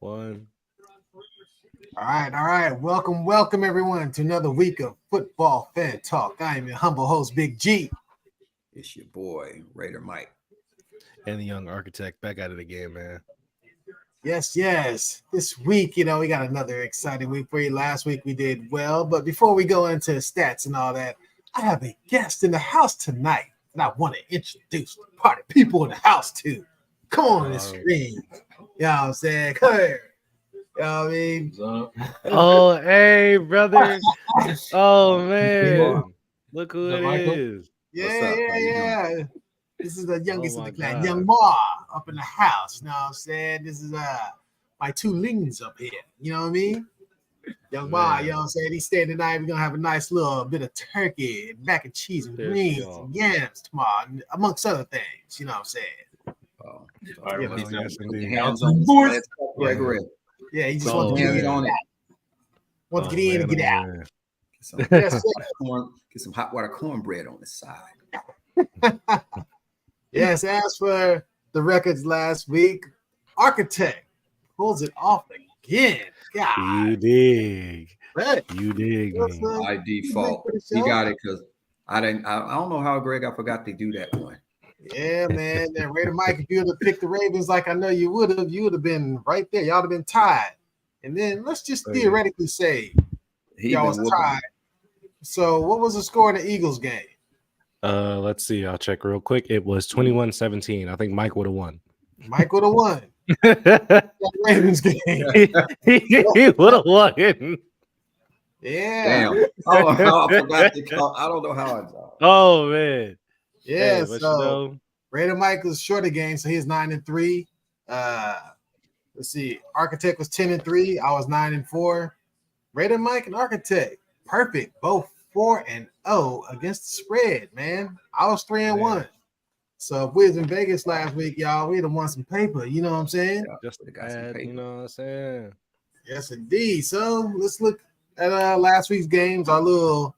One. All right. Welcome everyone to another week of Football Fan Talk. I am your humble host, Big G. It's your boy, Raider Mike. And the young architect back at it again, man. Yes. This week, we got another exciting week for you. Last week we did well, but before we go into stats and all that, I have a guest in the house tonight that I want to introduce the party people in the house to. Come on the screen. You know what I'm saying? Come here. You know what I mean? Oh, hey, brother. Oh, man. Look who it is. Yeah. This is the youngest in the clan, God. Young Ma, up in the house. You know what I'm saying? This is my two lings up here. You know what I mean? Young Ma, you know what I'm saying? He's staying tonight. We're gonna have a nice little bit of turkey and mac and cheese and greens and yams tomorrow, amongst other things. You know what I'm saying? Yes, hands on the Gregory. Yeah, he just wants to get on it. Want to get in and get out. Get some hot water cornbread on the side. Yes, as for the records last week, Architect pulls it off again. God. You dig. Right. You dig me. By default. You got it because I don't know how Greg, I forgot to do that one. Yeah, man. That Raider Mike, if you would have picked the Ravens like I know you would have been right there. Y'all would have been tied. And then let's just theoretically say y'all was tied. So what was the score in the Eagles game? Let's see. I'll check real quick. It was 21-17. I think Mike would have won. Mike would have won. That Ravens game. He would have won. Yeah. Damn. Oh, I forgot to call. I don't know how I saw. Oh, man. Yeah, hey, so Raider Mike was short of game, so he's 9-3. Let's see. Architect was 10-3. I was 9-4. Raider Mike and Architect, perfect. Both 4-0 against the spread, man. I was 3-1. So if we was in Vegas last week, y'all, we'd have won some paper. You know what I'm saying? Yeah, just you know what I'm saying? Yes, indeed. So let's look at last week's games. Our little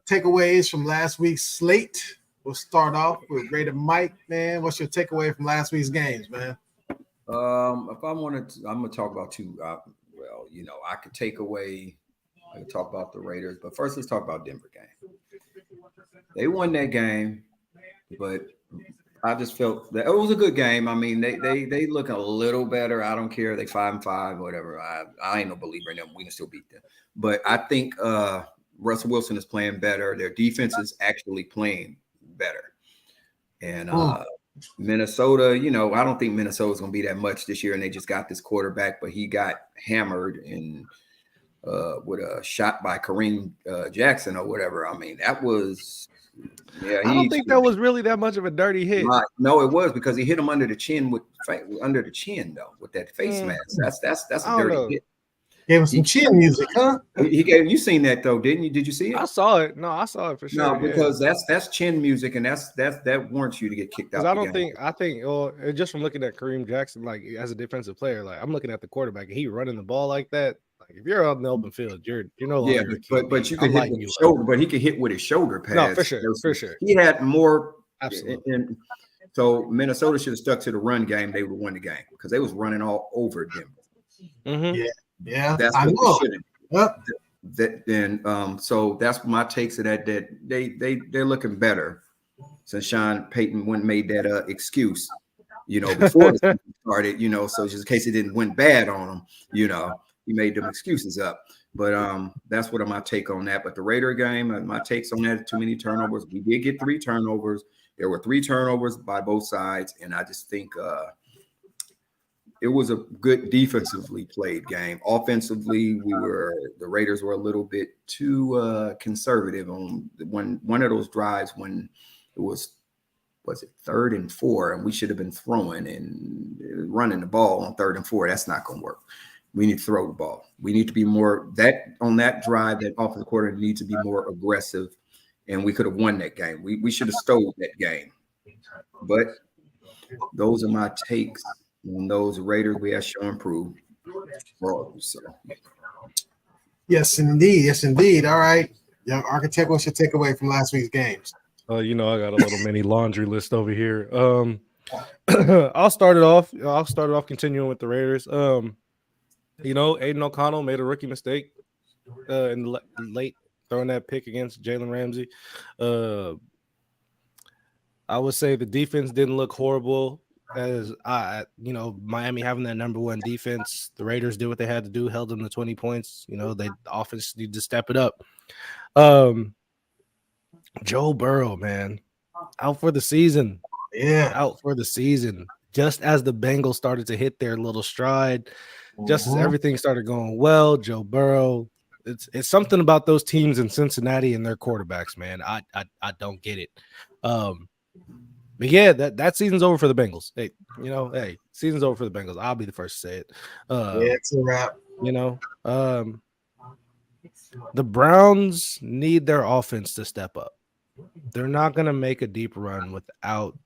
takeaways from last week's slate. We'll start off with Raider Mike, man. What's your takeaway from last week's games, man? If I wanted to, I'm gonna talk about two. I could take away. I could talk about the Raiders, but first let's talk about Denver game. They won that game, but I just felt that it was a good game. I mean, they look a little better. I don't care. They 5-5, whatever. I ain't no believer in them. We can still beat them. But I think Russell Wilson is playing better. Their defense is actually playing better. And Minnesota, I don't think Minnesota's going to be that much this year. And they just got this quarterback, but he got hammered and with a shot by Kareem Jackson or whatever. I mean, that was I don't think that was really that much of a dirty hit. No, it was because he hit him under the chin with that face mask. That's a dirty hit. Gave him some chin music, huh? He gave you seen that though, didn't you? Did you see it? I saw it. No, I saw it for sure. No, because that's chin music, and that warrants you to get kicked out. I think just from looking at Kareem Jackson, like as a defensive player, like I'm looking at the quarterback and he running the ball like that. Like if you're on the open field, you're no longer. Yeah, but you can hit with his shoulder, but he could hit with his shoulder pads. No, for sure. He had more. Absolutely. So Minnesota should have stuck to the run game. They would have won the game because they was running all over Denver. Mm-hmm. Yeah, that's what they should have. So that's my takes of that. That they're looking better since Sean Payton made that excuse, before the season started, so just in case it didn't went bad on him, he made them excuses up. But that's what my take on that. But the Raider game, my takes on that, too many turnovers. We did get 3 turnovers. There were 3 turnovers by both sides, and I just think it was a good defensively played game. Offensively, the Raiders were a little bit too conservative on one of those drives when it was it 3rd and 4, and we should have been throwing and running the ball on 3rd and 4. That's not going to work. We need to throw the ball. We need to be more on that drive. That offensive quarter needs to be more aggressive, and we could have won that game. We should have stole that game. But those are my takes on those Raiders. We have shown improve. So. Yes, indeed. All right, young architect, what's your takeaway from last week's games? I got a little mini laundry list over here. I'll start it off continuing with the Raiders. You know, Aiden O'Connell made a rookie mistake in the late throwing that pick against Jalen Ramsey. I would say the defense didn't look horrible. As Miami having that number one defense, the Raiders did what they had to do, held them to 20 points. You know, the offense need to step it up. Joe Burrow, man, out for the season. Yeah. Out for the season. Just as the Bengals started to hit their little stride, just as everything started going well, Joe Burrow. It's something about those teams in Cincinnati and their quarterbacks, man. I don't get it. But yeah, that season's over for the Bengals. Hey, season's over for the Bengals. I'll be the first to say it. Yeah, it's a wrap. The Browns need their offense to step up. They're not going to make a deep run without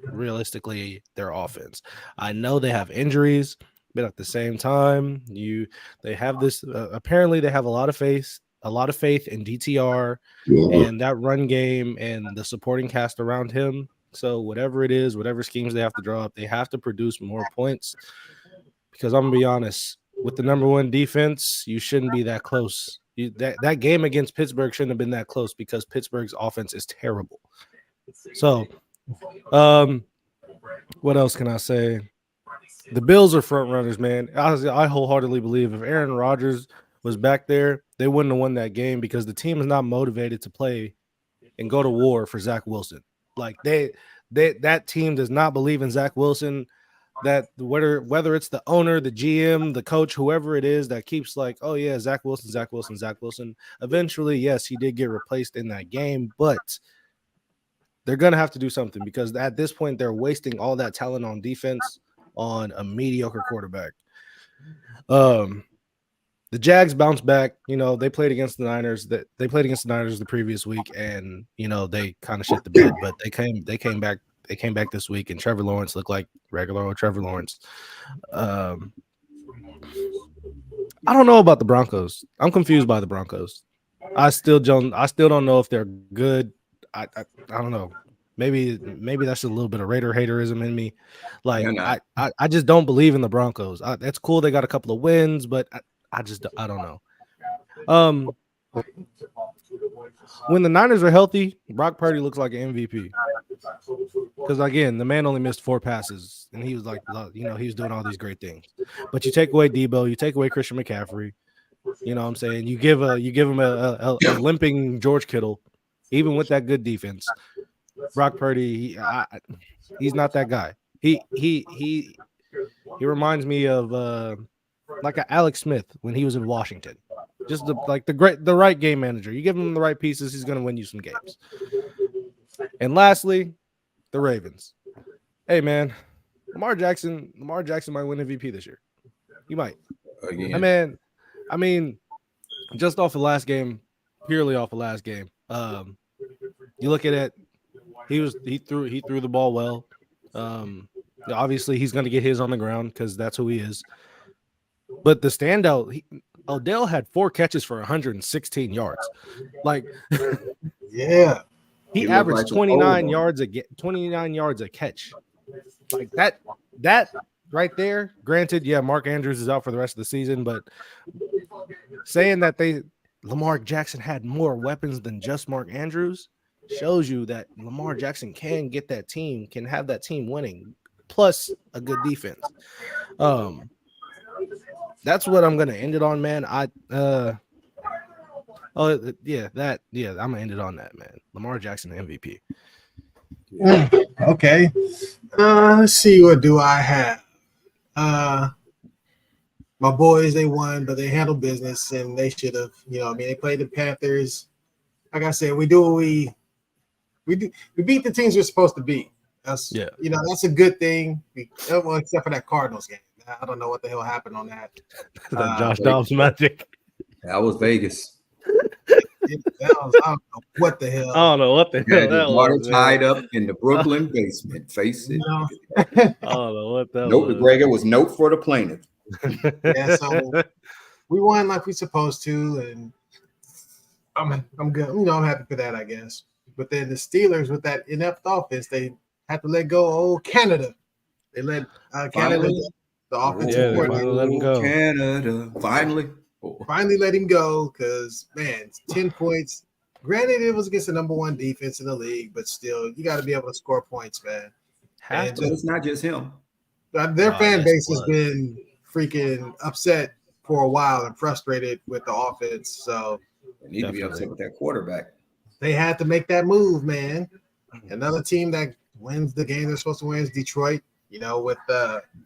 realistically their offense. I know they have injuries, but at the same time, they have this. Apparently, they have a lot of faith in DTR and that run game and the supporting cast around him. So whatever it is, whatever schemes they have to draw up, they have to produce more points. Because I'm gonna be honest, with the number one defense, you shouldn't be that close. That game against Pittsburgh shouldn't have been that close because Pittsburgh's offense is terrible. So, what else can I say? The Bills are front runners, man. I wholeheartedly believe if Aaron Rodgers was back there, they wouldn't have won that game because the team is not motivated to play and go to war for Zach Wilson. Like that team does not believe in Zach Wilson. That whether it's the owner, the GM, the coach, whoever it is that keeps like, oh yeah, Zach Wilson. Eventually, yes, he did get replaced in that game, but they're gonna have to do something because at this point they're wasting all that talent on defense on a mediocre quarterback. The Jags bounced back. You know, they played against the Niners. They played against the Niners the previous week, and they kind of shit the bed. But they came back. They came back this week, and Trevor Lawrence looked like regular old Trevor Lawrence. I don't know about the Broncos. I'm confused by the Broncos. I still don't know if they're good. I don't know. Maybe that's a little bit of Raider haterism in me. Like I just don't believe in the Broncos. That's cool. They got a couple of wins, but I don't know. When the Niners are healthy, Brock Purdy looks like an MVP. Because again, the man only missed 4 passes, and he was like, he was doing all these great things. But you take away Debo, you take away Christian McCaffrey. You know what I'm saying? You give him a limping George Kittle, even with that good defense. Brock Purdy, he's not that guy. He reminds me of like a Alex Smith when he was in Washington. Just the right game manager. You give him the right pieces, he's going to win you some games. And lastly, the Ravens. Hey man, Lamar Jackson might win MVP this year. He might. Again. I mean, just off the last game, purely off the last game. You look at it. He threw the ball well. Obviously, he's going to get his on the ground because that's who he is. But the standout, Odell had 4 catches for 116 yards. Like, yeah, he averaged 29 yards a catch. Like that right there. Granted, yeah, Mark Andrews is out for the rest of the season, but saying that Lamar Jackson had more weapons than just Mark Andrews shows you that Lamar Jackson can have that team winning, plus a good defense. That's what I'm gonna end it on, man. I'm gonna end it on that, man. Lamar Jackson MVP. Okay. Let's see, what do I have? My boys, they won, but they handled business, and they should have. They played the Panthers. Like I said, we do what we beat the teams we're supposed to beat. That's that's a good thing. Except for that Cardinals game. I don't know what the hell happened on that. Josh Dobbs magic. That was Vegas. I don't know what the hell. I don't know what the hell that was. Tied up in the Brooklyn basement. Face it. I don't know what that was. McGregor was note for the plaintiff. Yeah, so we won like we supposed to, and I'm good. I'm happy for that, I guess. But then the Steelers, with that inept offense, they had to let go of old Canada. They let Canada the offensive Yeah, they coordinator. finally let him go. Canada, finally. Finally let him go because, man, 10 points. Granted, it was against the number 1 defense in the league, but still, you got to be able to score points, man. Have And But it's not just him. their Oh, fan yes, base it has was. been freaking upset for a while and frustrated with the offense. So They need to be Definitely. upset with that quarterback. they had to make that move, man. Another team that wins the game they're supposed to win is Detroit. You know, with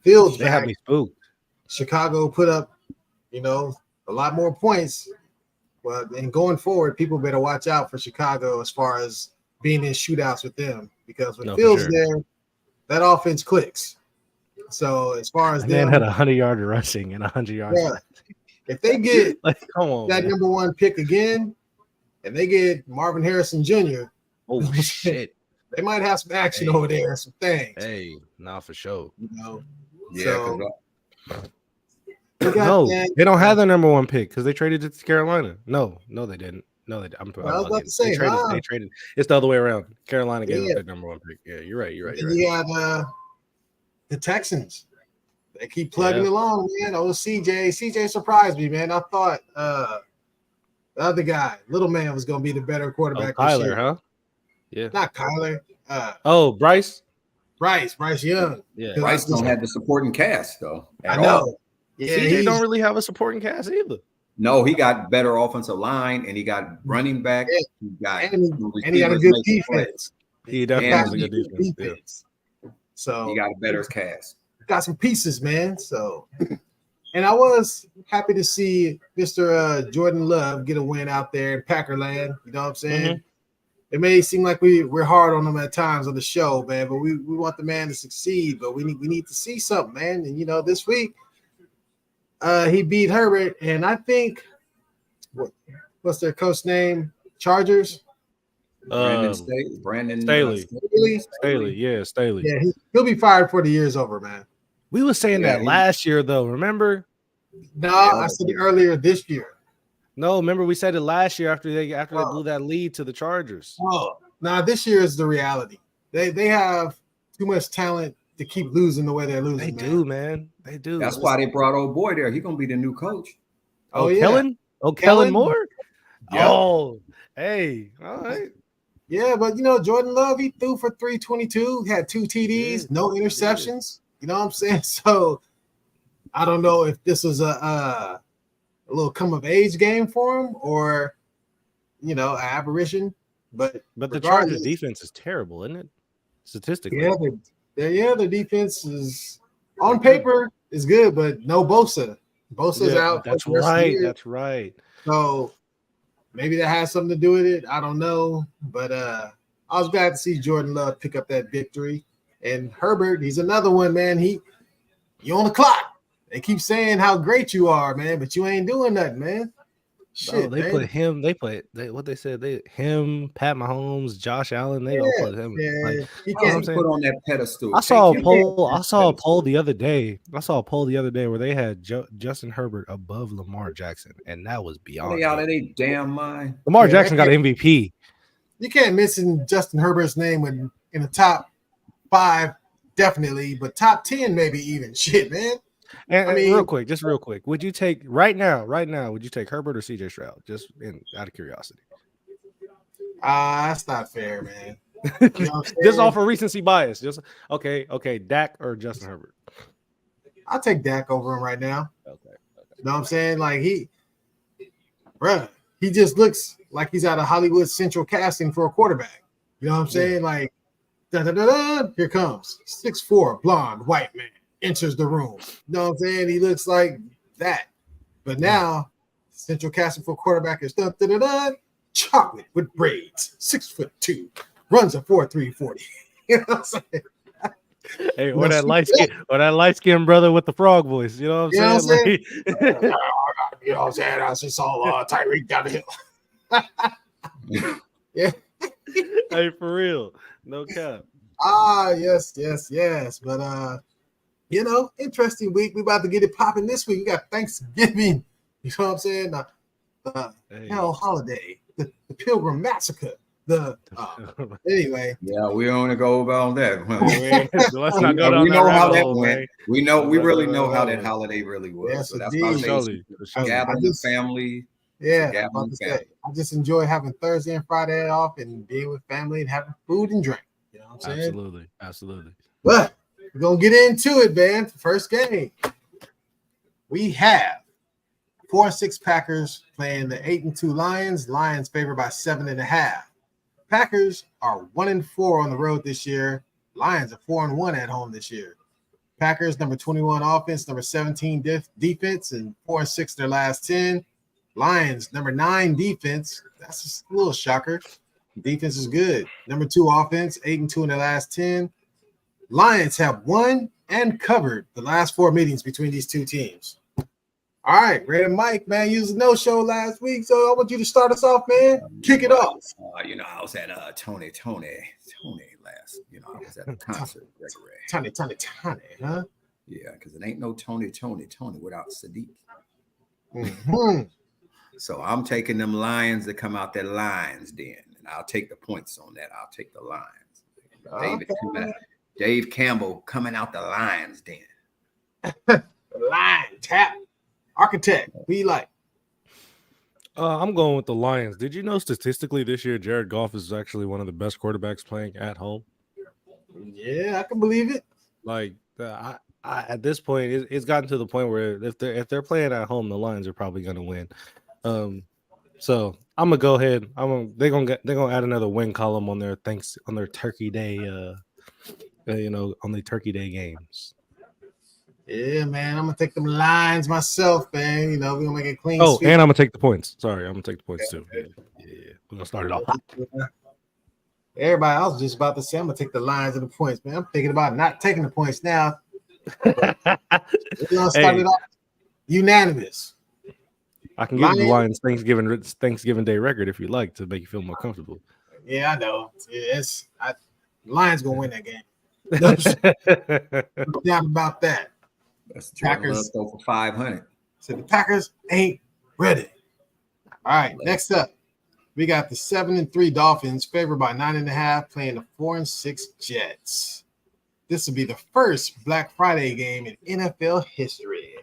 Fields They have back, me spooked. Chicago put up, a lot more points. Well, and going forward, people better watch out for Chicago as far as being in shootouts with them because with No, for Fields sure. there, that offense clicks. So as far as The man them, had 100-yard rushing and 100 yards. yeah, if they get Like, come on, that man. number 1 pick again, and they get Marvin Harrison Jr., Oh shit. they might have some action Hey. over there, some things. Hey, nah, for sure. Yeah, So because we got No, that. they don't have their number 1 pick because they traded it to Carolina. No, they didn't. No, they. I'm I was about bugging. to say, They traded. nah. They traded. It's the other way around. Carolina gave Yeah. up their number 1 pick. Yeah, you're right. Then you got the Texans. They keep plugging Yeah. along, man. Oh, CJ surprised me, man. I thought the other guy, little man, was going to be the better Oh, quarterback this Kyler, year. huh? Yeah. Not Kyler. Oh, Bryce. Bryce Young. Yeah. Bryce don't have the supporting cast though. I At know. all. Yeah, CJ don't really have a supporting cast either. No, he got better offensive line and he got running back. Yeah. He got and he got a receivers good making plays. defense. He definitely And has a good defense. Yeah. So He got a better cast. got some pieces, man. So, and I was happy to see Mr. Jordan Love get a win out there in Packerland. You know what I'm saying? Mhm. It may seem like we're hard on him at times on the show, man, but we want the man to succeed. But we need to see something, man. And this week, he beat Herbert, and I think what's their coach name? Chargers. Brandon Staley. Really? Staley. Yeah, Staley. Yeah, he'll be fired before the year's over, man. We were saying Yeah, that last year, though. Remember? No, I said it earlier this year. No, remember we said it last year after they blew that lead to the Chargers. Oh, nah, this year is the reality. They have too much talent to keep losing the way they're losing. They do, man. They do. That's why they brought old boy there. He's gonna be the new coach. Oh, yeah. Kellen? Oh, Kellen? Kellen Moore? Yep. Oh, hey. All right. Yeah, but Jordan Love, he threw for 322, had 2 TDs, no interceptions. You know what I'm saying? So I don't know if this was a little come of age game for him or an aberration. But the Chargers defense is terrible, isn't it? Statistically. Yeah, their defense is on paper is good, but no Bosa. Bosa's out. That's right. That's right. So maybe that has something to do with it. I don't know. But I was glad to see Jordan Love pick up that victory. And Herbert, he's another one, man. You on the clock. They keep saying how great you are, man, but you ain't doing nothing, man. Shit, they man. put him. What they said. Him, Pat Mahomes, Josh Allen. They all put him. Yeah. Like, He Can't can't put on that pedestal. I saw a Take him poll. off I that saw a poll pedestal. the other day. Where they had Justin Herbert above Lamar Jackson, and that was Are beyond. they out of their damn mind? Lamar Jackson got an MVP. You can't mention Justin Herbert's name in the top 5, definitely, but top 10 maybe even. Shit, man. And I mean, real quick, would you take right now? Would you take Herbert or CJ Stroud? Just out of curiosity. That's not fair, man. You know what I'm saying? Just off of recency bias. Just okay. Dak or Justin Herbert? I'll take Dak over him right now. Okay. You know what I'm saying? Like he just looks like he's out of Hollywood Central casting for a quarterback. You know what I'm saying? Like, here comes 6'4", blonde, white man enters the room. You know what I'm saying? He looks like that. But now, Central casting for a quarterback is chocolate with braids, 6'2", runs a 4.3 40. You know what I'm saying? Hey, or that light skin brother with the frog voice. You know what I'm saying? You know what I'm saying? I just saw Tyreek down the hill. Yeah. Hey, for real. No cap. Yes. But interesting week. We about to get it popping this week. We got Thanksgiving. You know what I'm saying? Hell holiday. The Pilgrim Massacre. Anyway. Yeah, we don't want to go about that. Let's not go down we that know how rabbit that hole, went. man. We know. We really Let's not know go how down that that holiday really was. Yes, so that's why I indeed. say Surely. gathering the family. Yeah, gathering about to say, family. I just enjoy having Thursday and Friday off and being with family and having food and drink. You know what I'm saying? Absolutely. But we're gonna get into it, man. First game, we have 4-6 Packers playing the 8-2 Lions. Lions favored by 7.5. Packers are 1-4 on the road this year. Lions are 4-1 at home this year. Packers number 21 offense, number 17 defense, and 4-6 their last 10. Lions number 9 defense. That's a little shocker. Defense is good. Number 2 offense, 8-2 in their last 10. Lions have won and covered the last 4 meetings between these two teams. All right, Ray and Mike, man, you was a no-show last week, so I want you to start us off, man. Kick it off. I was at Tony last. I was at the concert. Tony, huh? Yeah, because it ain't no Tony without Sadiq. Mm-hmm. So I'm taking them Lions that come out that Lions den, and I'll take the points on that. I'll take the Lions. Dave Campbell coming out the Lions den. Lion tap. Architect, who you like? I'm going with the Lions. Did you know statistically this year Jared Goff is actually one of the best quarterbacks playing at home? Yeah, I can believe it. Like I at this point, it's gotten to the point where if they're playing at home, the Lions are probably going to win. So I'm gonna go ahead. They're gonna add another win column on their Turkey Day. On the Turkey Day games. Yeah, man, I'm gonna take them Lions myself, man. We're gonna make it clean. Oh, and I'm gonna take the points. Sorry, I'm gonna take the points too. Yeah, we're gonna start it off. Everybody else was just about to say I'm gonna take the Lions and the points, man. I'm thinking about not taking the points now. We're gonna start it off unanimous. I can give you the Lions Thanksgiving Day record if you like to make you feel more comfortable. Yeah, I know. Lions gonna win that game. No doubt about that. That's Packers go for 500. So the Packers ain't ready. All right, next up, we got the 7-3 Dolphins favored by 9.5 playing the 4-6 Jets. This will be the first Black Friday game in NFL history.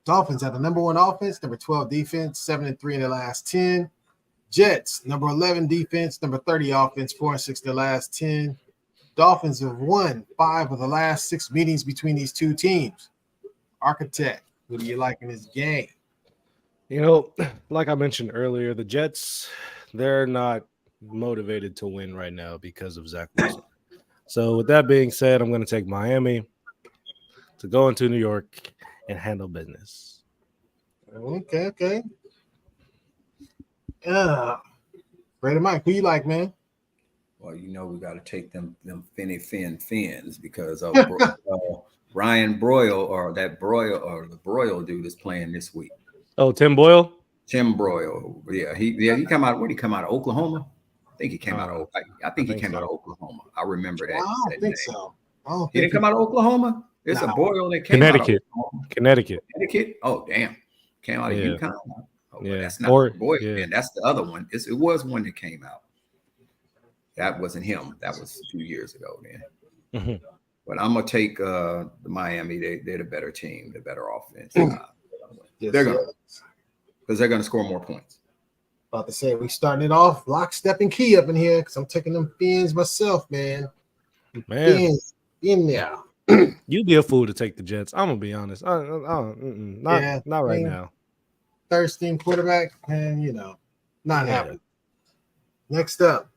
Dolphins have the number 1 offense, number 12 defense, 7-3 in their last 10. Jets, number 11 defense, number 30 offense, 4-6 in their last 10. Dolphins have won 5 of the last 6 meetings between these two teams. Architect, who do you like in this game? Like I mentioned earlier, the Jets, they're not motivated to win right now because of Zach Wilson. So with that being said, I'm going to take Miami to go into New York and handle business. Okay. Brady Mike, who you like, man? Well, we got to take them fins because of Ryan Broyle or the Broyle dude is playing this week. Oh, Tim Boyle? Tim Broyle. Yeah, he come out. Where did he come out of Oklahoma? I think he came out of. I think he came out of Oklahoma. I remember that. I don't think so. He didn't come out of Oklahoma. There's a Boyle that came Connecticut. out of Oklahoma. Connecticut. Oh, damn. Came out of UConn. Oh, yeah, that's not Boyle. Yeah. Man, that's the other one. It was one that came out. That wasn't him. That was a few years ago, man. Mm-hmm. But I'm gonna take the Miami. They're the better team, the better offense. They're gonna score more points. About to say we starting it off lockstep and key up in here because I'm taking them fins myself, man. Fins in there. You'd be a fool to take the Jets. I'm gonna be honest. Not right now. Third-string quarterback, man. Not happening. Next up.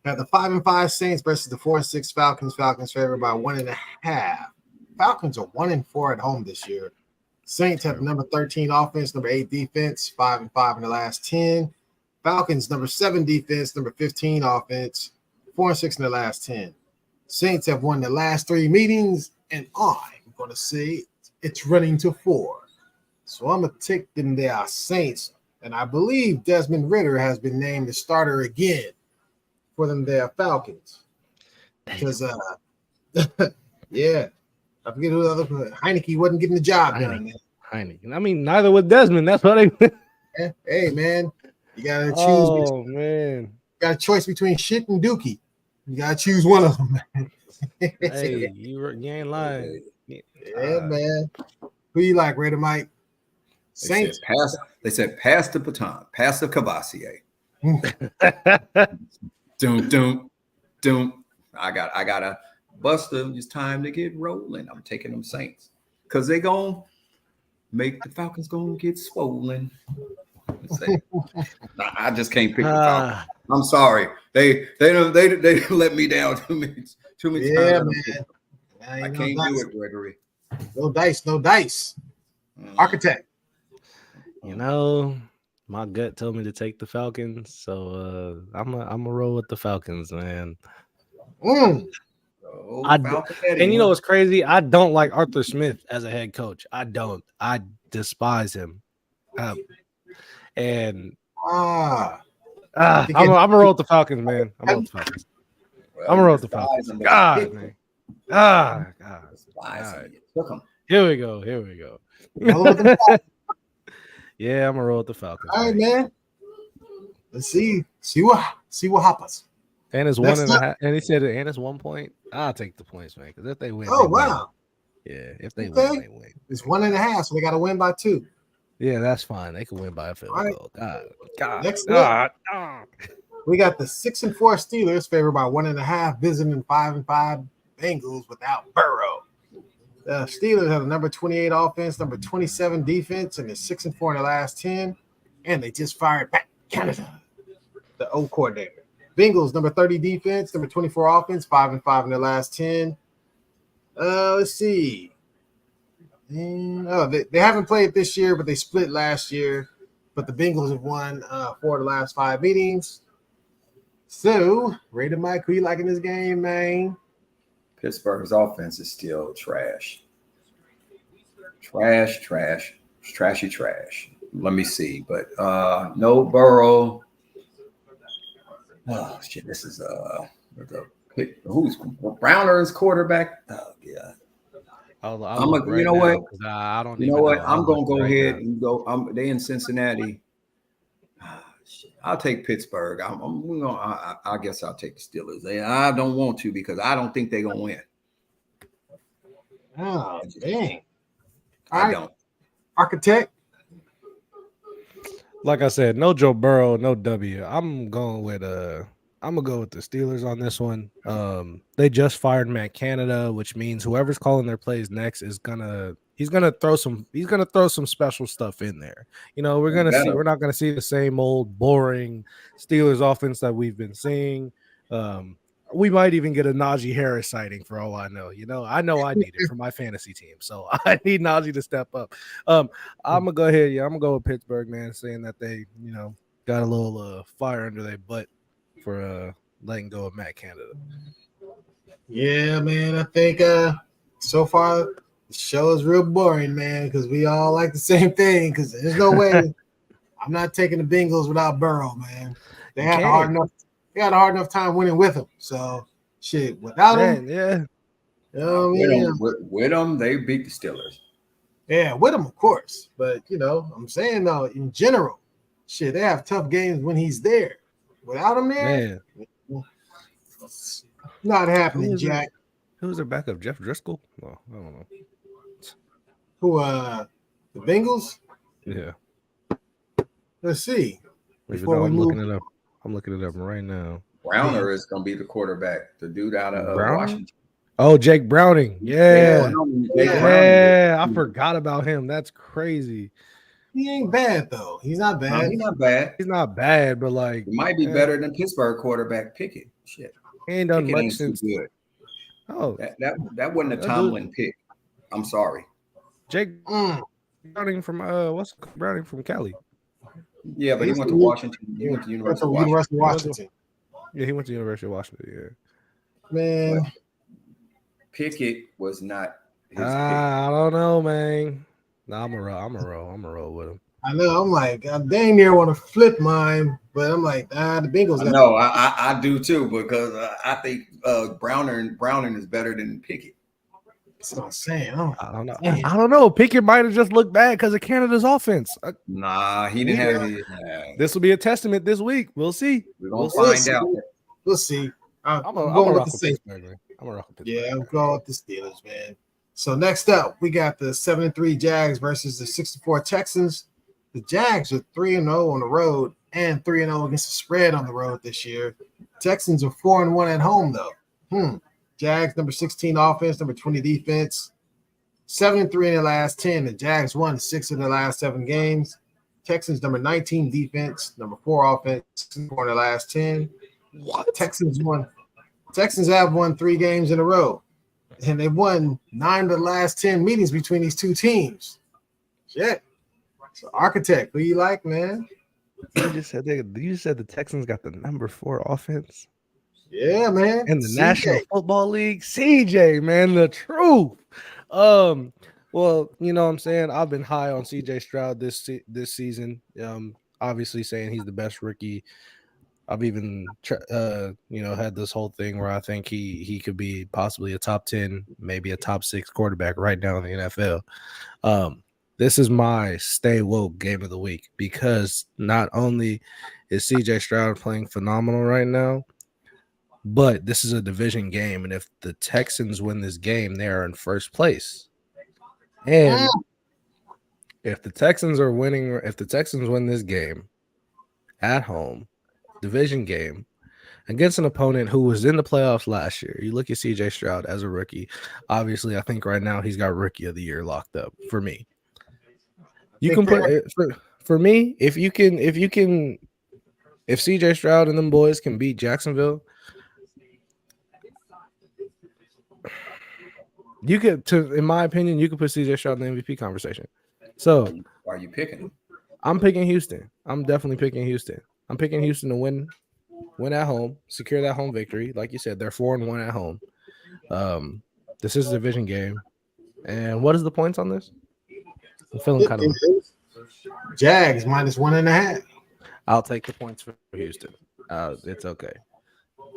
Got the 5-5 Saints versus the 4-6 Falcons. Falcons favored by 1.5. Falcons are 1-4 at home this year. Saints have number 13 offense, number 8 defense, 5-5 in the last 10. Falcons number 7 defense, number 15 offense, 4-6 in the last 10. Saints have won the last 3 meetings, and I'm going to say it's running to 4. So I'm going to take them there, Saints, and I believe Desmond Ridder has been named the starter again for them there, Falcons. Because, yeah, I forget who the other Heineke wasn't getting the job done. Heineke. I mean, neither was Desmond. That's what Hey, man, you gotta choose. Oh man, got a choice between shit and Dookie. You gotta choose one of them. Hey, you ain't lying. Yeah, man. Who you like, Raider Mike? Saints. They said pass the baton, pass the Cavassier. Doom. I got a Buster. It's time to get rolling. I'm taking them Saints because they gonna make the Falcons gonna get swollen. I just can't pick the Falcons. I'm sorry. They let me down too many Yeah, times. man. I can't do it, Gregory. No dice. Architect. You know, my gut told me to take the Falcons, so I'm a roll with the Falcons, man. Mm. And you know what's crazy? I don't like Arthur Smith as a head coach. I don't. I despise him. And I'm gonna roll with the Falcons, man. I'm gonna roll with the Falcons. I'm gonna roll with the Falcons. God, man. God. Here we go. Yeah, I'm gonna roll with the Falcons. All right, man. Let's see what happens. And it's 1.5. And he said it. And it's 1 point. I'll take the points, man. Because if they win, oh wow. Win. Yeah, if they win, they win. It's 1.5, so they got to win by 2. Yeah, that's fine. They can win by a field goal. God. Next up, we got the 6-4 Steelers favored by 1.5, visiting 5-5 Bengals without Burrow. The Steelers have the number 28 offense, number 27 defense, and they're 6-4 in the last 10. And they just fired back Canada, the old coordinator. Bengals number 30 defense, number 24 offense, 5-5 in their last 10. Let's see. They haven't played this year, but they split last year. But the Bengals have won 4 of the last 5 meetings. So, Raider Mike, who you like in this game, man? Pittsburgh's offense is still trash. Trashy. Let me see, but no Burrow. Oh shit! This is who's Browner is quarterback. Oh yeah. You know what? I don't. You know what? I'm gonna go ahead and go. They in Cincinnati. I'll take Pittsburgh. I guess I'll take the Steelers. I don't want to because I don't think they're gonna win. Oh dang! I don't. Architect. Like I said, no Joe Burrow, no W. I'm gonna go with the Steelers on this one. They just fired Matt Canada, which means whoever's calling their plays next is he's gonna throw some special stuff in there. You know, we're not gonna see the same old boring Steelers offense that we've been seeing. We might even get a Najee Harris sighting for all I know. You know I need it for my fantasy team, so I need Najee to step up. I'm gonna go ahead. Yeah, I'm gonna go with Pittsburgh, man, saying that they, got a little fire under their butt for letting go of Matt Canada. Yeah, man. I think so far the show is real boring, man, because we all like the same thing. Because there's no way I'm not taking the Bengals without Burrow, man. They had a hard enough time winning with him. So shit, without him, yeah. With them, they beat the Steelers. Yeah, with him, of course. But I'm saying though, in general, shit, they have tough games when he's there. Without him there, not happening, Jack. Who's their backup? Jeff Driscoll? Well, I don't know. Who? The Bengals? Yeah. Let's see. I'm looking it up. I'm looking it up right now. Browner is going to be the quarterback. The dude out of Washington. Oh, Jake Browning. Yeah. Browning. I forgot about him. That's crazy. He ain't bad though. He's not bad. No, he's not bad. But like he might be better than Pittsburgh quarterback Pickett. Shit. He ain't done much since. Good. Oh, that wasn't a Tomlin pick. I'm sorry. Jake Browning from Browning from Cali. Yeah, but he went to Washington. He went to University of Washington. Yeah, he went to University of Washington. Yeah. Man, but Pickett was not his pick. I don't know, man. No, I'm a roll with him. I know. I'm like, I dang near want to flip mine, but I'm like, the Bengals. No, I do too because I think Browning is better than Pickett. That's what I'm saying. I don't know. Man. I don't know. Pickett might have just looked bad because of Canada's offense. Nah, he didn't have his. This will be a testament this week. We'll see. We're gonna We'll find see. out. We'll see. I'm I'm going a with rock the with safe. Pittsburgh, man. I'm a rock with Pittsburgh. Yeah, I'm going with the Steelers, man. So next up, we got the 7-3 Jags versus the 64 Texans. The Jags are 3-0 on the road and 3-0 against the spread on the road this year. Texans are 4-1 at home, though. Jags number 16 offense, number 20 defense. 7-3 in their last 10. The Jags won 6 of their last 7 games. Texans number 19 defense, number 4 offense, 4 in their last 10. What? Texans have won 3 games in a row, and they won 9 of the last 10 meetings between these two teams. Shit. So Architect, who you like, man? You just said the Texans got the number 4 offense Yeah, man. in the CJ. National Football League. CJ, man, the truth. Well, you know what I'm saying? I've been high on CJ Stroud this season. Obviously saying he's the best rookie. I've even had this whole thing where I think he could be possibly a top 10, maybe a top 6 quarterback right now in the NFL. This is my stay woke game of the week because not only is CJ Stroud playing phenomenal right now, but this is a division game, and if the Texans win this game, they are in first place. And if the Texans win this game at home, division game against an opponent who was in the playoffs last year, you look at CJ Stroud as a rookie. Obviously, I think right now he's got rookie of the year locked up for me. You can put for me if CJ Stroud and them boys can beat Jacksonville. You could, in my opinion, you could put CJ Stroud in the MVP conversation. So, are you picking him? I'm picking Houston. I'm definitely picking Houston. I'm picking Houston to win at home, secure that home victory. Like you said, they're 4-1 at home. This is a division game. And what is the points on this? I'm feeling kind of Jags -1.5. I'll take the points for Houston. It's okay.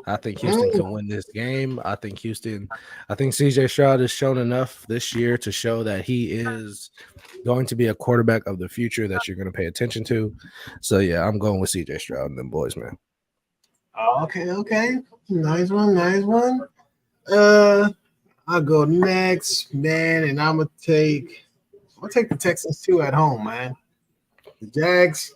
I think Houston can win this game. I think CJ Stroud has shown enough this year to show that he is going to be a quarterback of the future that you're going to pay attention to. So, yeah, I'm going with CJ Stroud and them boys, man. Okay. Nice one. I'll go next, man, and I'm gonna take the Texans too at home, man. The Jags,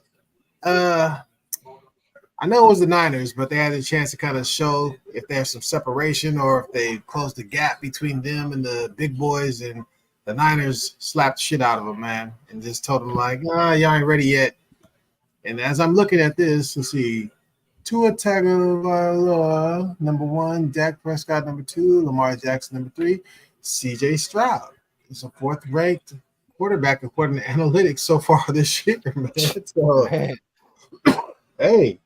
I know it was the Niners, but they had a chance to kind of show if there's some separation or if they closed the gap between them and the big boys, and the Niners slapped the shit out of them, man, and just told them like, y'all ain't ready yet. And as I'm looking at this, let's see, Tua Tagovailoa, number 1, Dak Prescott, number 2, Lamar Jackson, number 3, CJ Stroud. He's a 4th-ranked quarterback according to analytics so far this year, man. So, hey,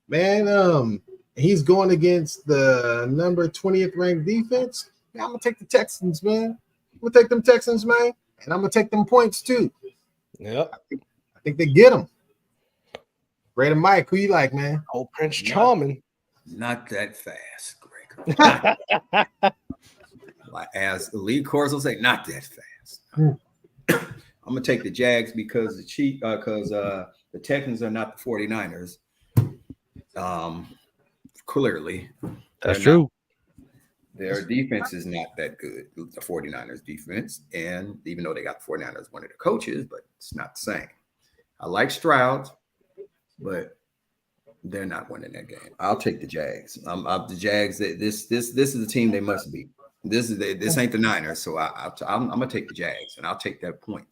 man, he's going against the number 20th ranked defense. Man, I'm gonna take the Texans, man. I'm gonna take them Texans, man, and I'm gonna take them points too. Yep, I think they get them. Brandon Mike, who you like, man? Oh, Prince Charming. Not that fast, Greg. As the league course will say, not that fast. I'm gonna take the Jags because the Texans are not the 49ers. Clearly, that's true. Their defense is not that good, the 49ers defense. And even though they got the 49ers one of the coaches, but it's not the same. I like Stroud, but they're not winning that game. I'll take the Jags. The Jags. This is the team they must beat. This ain't the Niners, so I'm gonna take the Jags, and I'll take that point.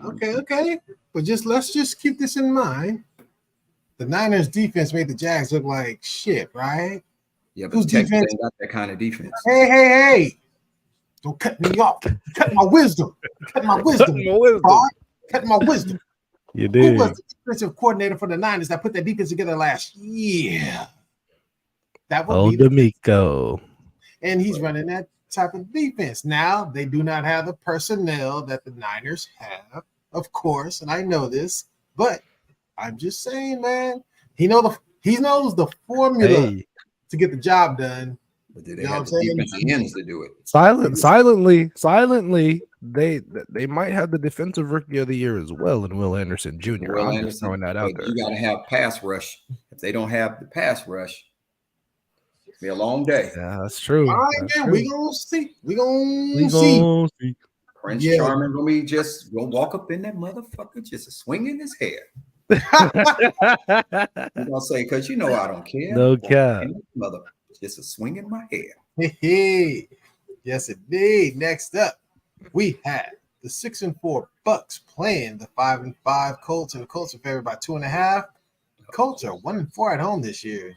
Okay. But let's just keep this in mind. The Niners defense made the Jags look like shit, right? Yeah, but the Texans ain't got that kind of defense. Hey! Don't cut me off. Cut my wisdom. Cut my wisdom. You did. Who was the defensive coordinator for the Niners that put that defense together last year? That would be D'Amico. And he's running that type of defense. Now, they do not have the personnel that the Niners have, of course, and I know this, but I'm just saying, man, he knows the formula to get the job done. But do they You know what have I'm the saying? defensive ends to do it? Silently, they might have the defensive rookie of the year as well in Will Anderson Jr. Will I'm just Anderson, throwing that out but there. you got to have pass rush. If they don't have the pass rush, it's be a long day. Yeah, that's true. All right, That's man. true. We gonna see. We gonna We see. gonna see. Prince Yeah. Charming gonna be just go walk up in that motherfucker, just swinging his hair. You gonna say, because you know I don't care. No cap. Mother, just a swinging my hair. Hey, yes, indeed. Next up, we have the 6-4 Bucks playing the 5-5 Colts, and the Colts are favored by 2.5. The Colts are 1-4 at home this year.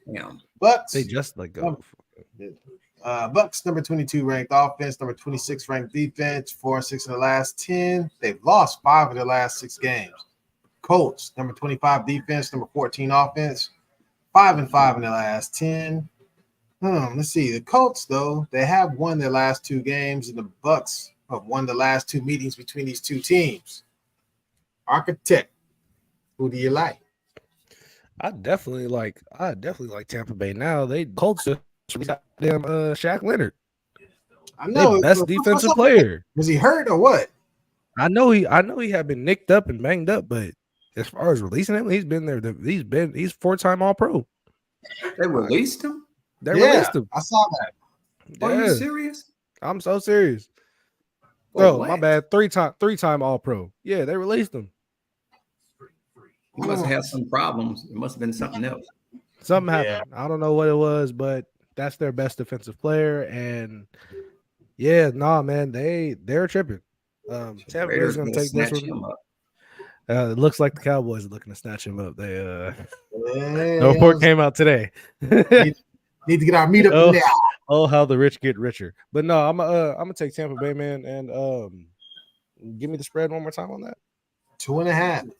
Damn. Bucks. They just let go. Bucks number 22 ranked offense, number 26 ranked defense, 4-6 in the last 10. They've lost 5 of their last 6 games. Colts number 25 defense, number 14 offense, 5-5 in the last 10. Let's see. The Colts, though, they have won their last 2 games, and the Bucks have won the last 2 meetings between these 2 teams. Architect, who do you like? I definitely like Tampa Bay now. They Colts just got them Shaq Leonard. I know. They best defensive player. Was he hurt or what? I know he had been nicked up and banged up, but as far as releasing him, he's been there. He's 4-time All-Pro. They released him? They released him. I saw that. Are you serious? I'm so serious. Oh, my bad. Three-time All-Pro. Yeah, they released him. He must have had some problems. It must have been something else. Something happened. I don't know what it was, but that's their best defensive player. And man, they're tripping. Tampa Bay's gonna take this one. It looks like the Cowboys are looking to snatch him up. The report came out today. Need to get our meetup now. Oh, how the rich get richer. But no, I'm gonna take Tampa Bay, man, and give me the spread one more time on that. 2.5.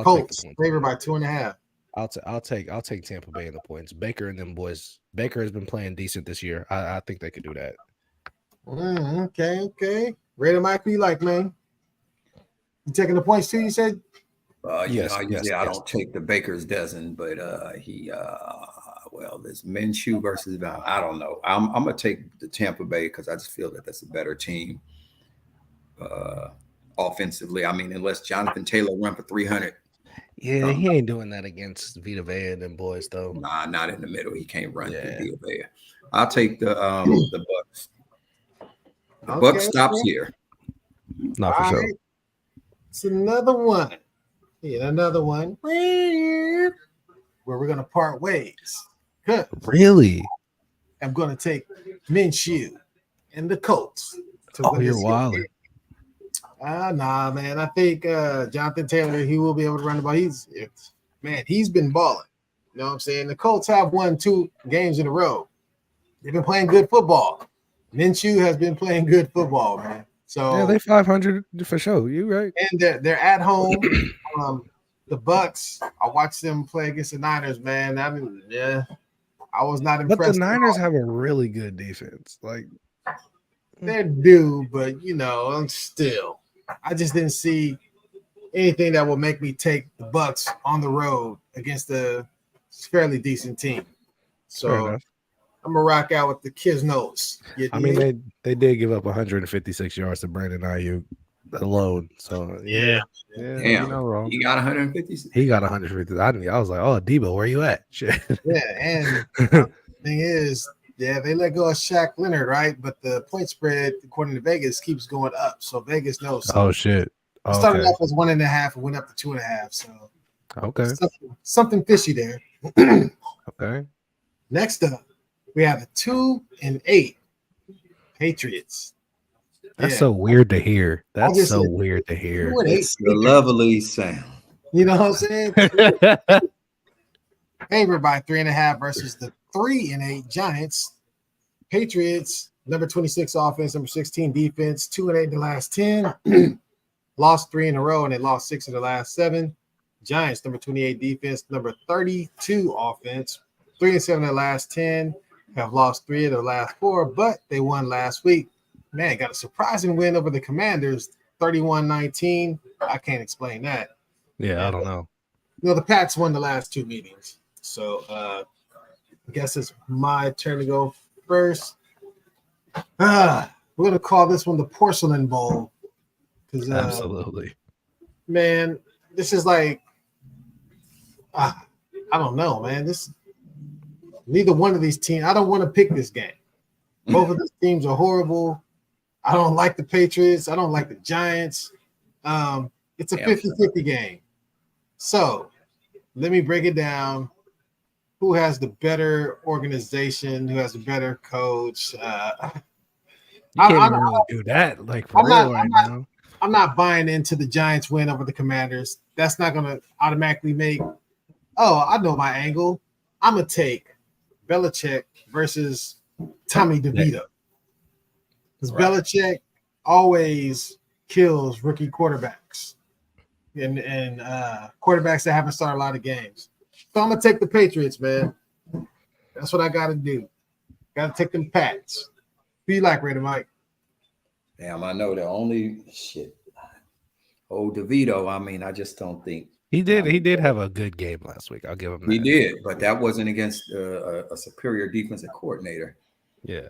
Colts favored by 2.5. I'll take Tampa Bay in the points. Baker and them boys. Baker has been playing decent this year. I think they could do that. Okay. Raider Mike, be like, man. You taking the points too? You said. Yes. I don't take the Baker's dozen, but there's Minshew versus Val. I don't know. I'm gonna take the Tampa Bay because I just feel that that's a better team. Offensively, I mean, unless Jonathan Taylor run for 300. Yeah, he ain't doing that against Vita Vea and them boys, though. Nah, not in the middle. He can't run through Vita Vea. I'll take the Bucks. The Bucks stops here. Not for sure. It's another one. Yeah, another one. Where we're gonna part ways. Good. Really? I'm gonna take Minshew and the Colts. You're wild. Nah, man. I think Jonathan Taylor, he will be able to run the ball. He's been balling. You know what I'm saying? The Colts have won 2 games in a row. They've been playing good football. Minshew has been playing good football, man. So yeah, they 500 for sure. You right? And they're at home. The Bucks. I watched them play against the Niners, man. I was not impressed. But the Niners have a really good defense. Like they do, but I just didn't see anything that will make me take the Bucks on the road against a fairly decent team. So I'm gonna rock out with the Quiznos. I mean, they did give up 156 yards to Brandon Ayuk alone. So yeah, damn, you're not wrong. He got 150. He got 150. I was like, oh, Debo, where you at? Shit. Yeah, and the thing is, they let go of Shaq Leonard, right? But the point spread, according to Vegas, keeps going up. So Vegas knows. Oh shit! It started off as 1.5 and went up to 2.5. So something fishy there. Okay. Next up, we have the 2-8 Patriots. That's so weird to hear. That's so weird to hear. It's a lovely sound. You know what I'm saying? Favored by 3.5 versus the 3-8 Giants. Patriots, number 26 offense, number 16 defense, 2-8 in the last 10. Lost 3 in a row, and they lost 6 in the last 7. Giants, number 28 defense, number 32 offense, 3-7 in the last 10. Have lost 3 of the last 4, but they won last week. Man, got a surprising win over the Commanders, 31-19. I can't explain that. Yeah, I don't know. The Pats won the last 2 meetings. So I guess it's my turn to go first. We're gonna call this one the Porcelain Bowl because, Absolutely. man, this is like, I don't know, man. Neither one of these teams. I don't want to pick this game. Both of these teams are horrible. I don't like the Patriots. I don't like the Giants. It's a 50-50 game. So let me break it down. Who has the better organization? Who has the better coach? You can't even really do that, like for real right now. I'm not buying into the Giants win over the Commanders. That's not going to automatically make. Oh, I know my angle. I'm gonna take Belichick versus Tommy DeVito. Because Belichick always kills rookie quarterbacks and quarterbacks that haven't started a lot of games. So I'm gonna take the Patriots, man. That's what I gotta do. Gotta take them Pats. Who you like, Raider Mike? Damn, I know the only shit. Oh, DeVito. I mean, I just don't think he did have a good game last week. I'll give him that. He did, but that wasn't against a superior defensive coordinator. Yeah.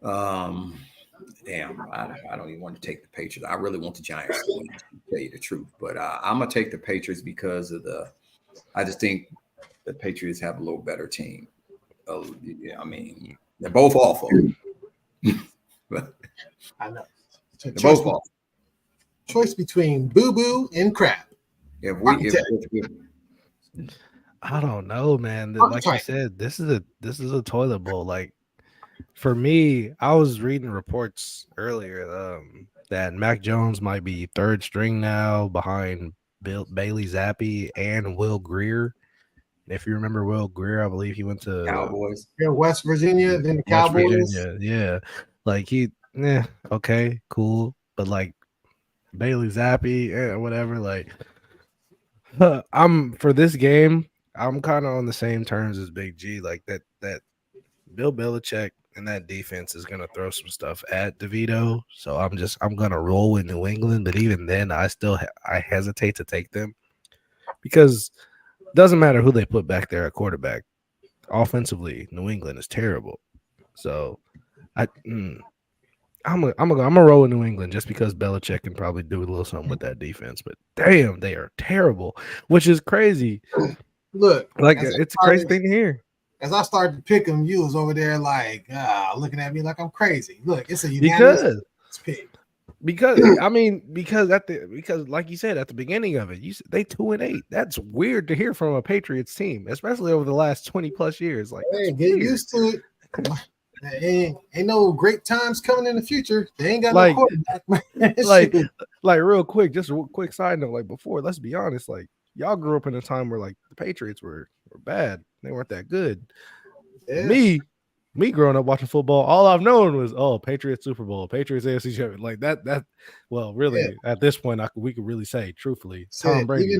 Damn, I don't even want to take the Patriots. I really want the Giants to win, to tell you the truth. But I'm gonna take the Patriots because of I just think the Patriots have a little better team. Yeah, I mean, they're both awful. I know. They're both awful. Choice between boo boo and crap. I don't know, man. Like you said, this is a toilet bowl. Like for me, I was reading reports earlier that Mac Jones might be third string now behind Bailey Zappi and Will Greer. And if you remember Will Greer, I believe he went to Cowboys. Yeah, West Virginia, then the Cowboys. Virginia, yeah. Like okay, cool. But like Bailey Zappi, whatever, like I'm for this game, I'm kind of on the same terms as Big G. Like that Bill Belichick and that defense is gonna throw some stuff at DeVito. So I'm gonna roll with New England. But even then, I hesitate to take them because it doesn't matter who they put back there at quarterback. Offensively, New England is terrible. So I'm gonna roll with New England just because Belichick can probably do a little something with that defense. But damn, they are terrible, which is crazy. Look, like it's a crazy thing to hear. As I started to pick them, you was over there like looking at me like I'm crazy. Look, it's a unanimous pick. Because like you said at the beginning of it, they 2-8. That's weird to hear from a Patriots team, especially over the last 20 plus years. Like, hey, get used to it. Ain't no great times coming in the future. They ain't got no quarterback. like real quick, just a quick side note. Like before, let's be honest. Like y'all grew up in a time where like the Patriots were bad. They weren't that good. Yeah. Me growing up watching football, all I've known was Patriots Super Bowl, Patriots AFC Championship. Like that. Well, really, at this point, we could really say truthfully, Tom Brady.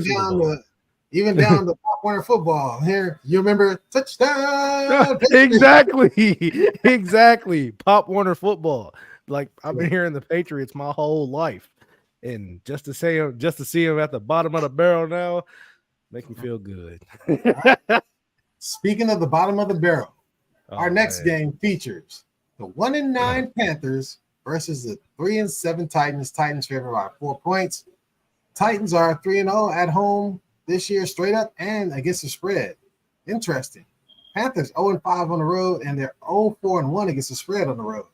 Even down to Pop Warner football. Here, you remember touchdown? Exactly. Pop Warner football. Like I've been hearing the Patriots my whole life, and just to see him at the bottom of the barrel now, make me feel good. Speaking of the bottom of the barrel, our next game features the 1-9 Panthers versus the 3-7 Titans. Titans favored by 4 points. Titans are 3-0 at home this year, straight up and against the spread. Interesting. Panthers 0-5 on the road, and they're 0-4-1 against the spread on the road.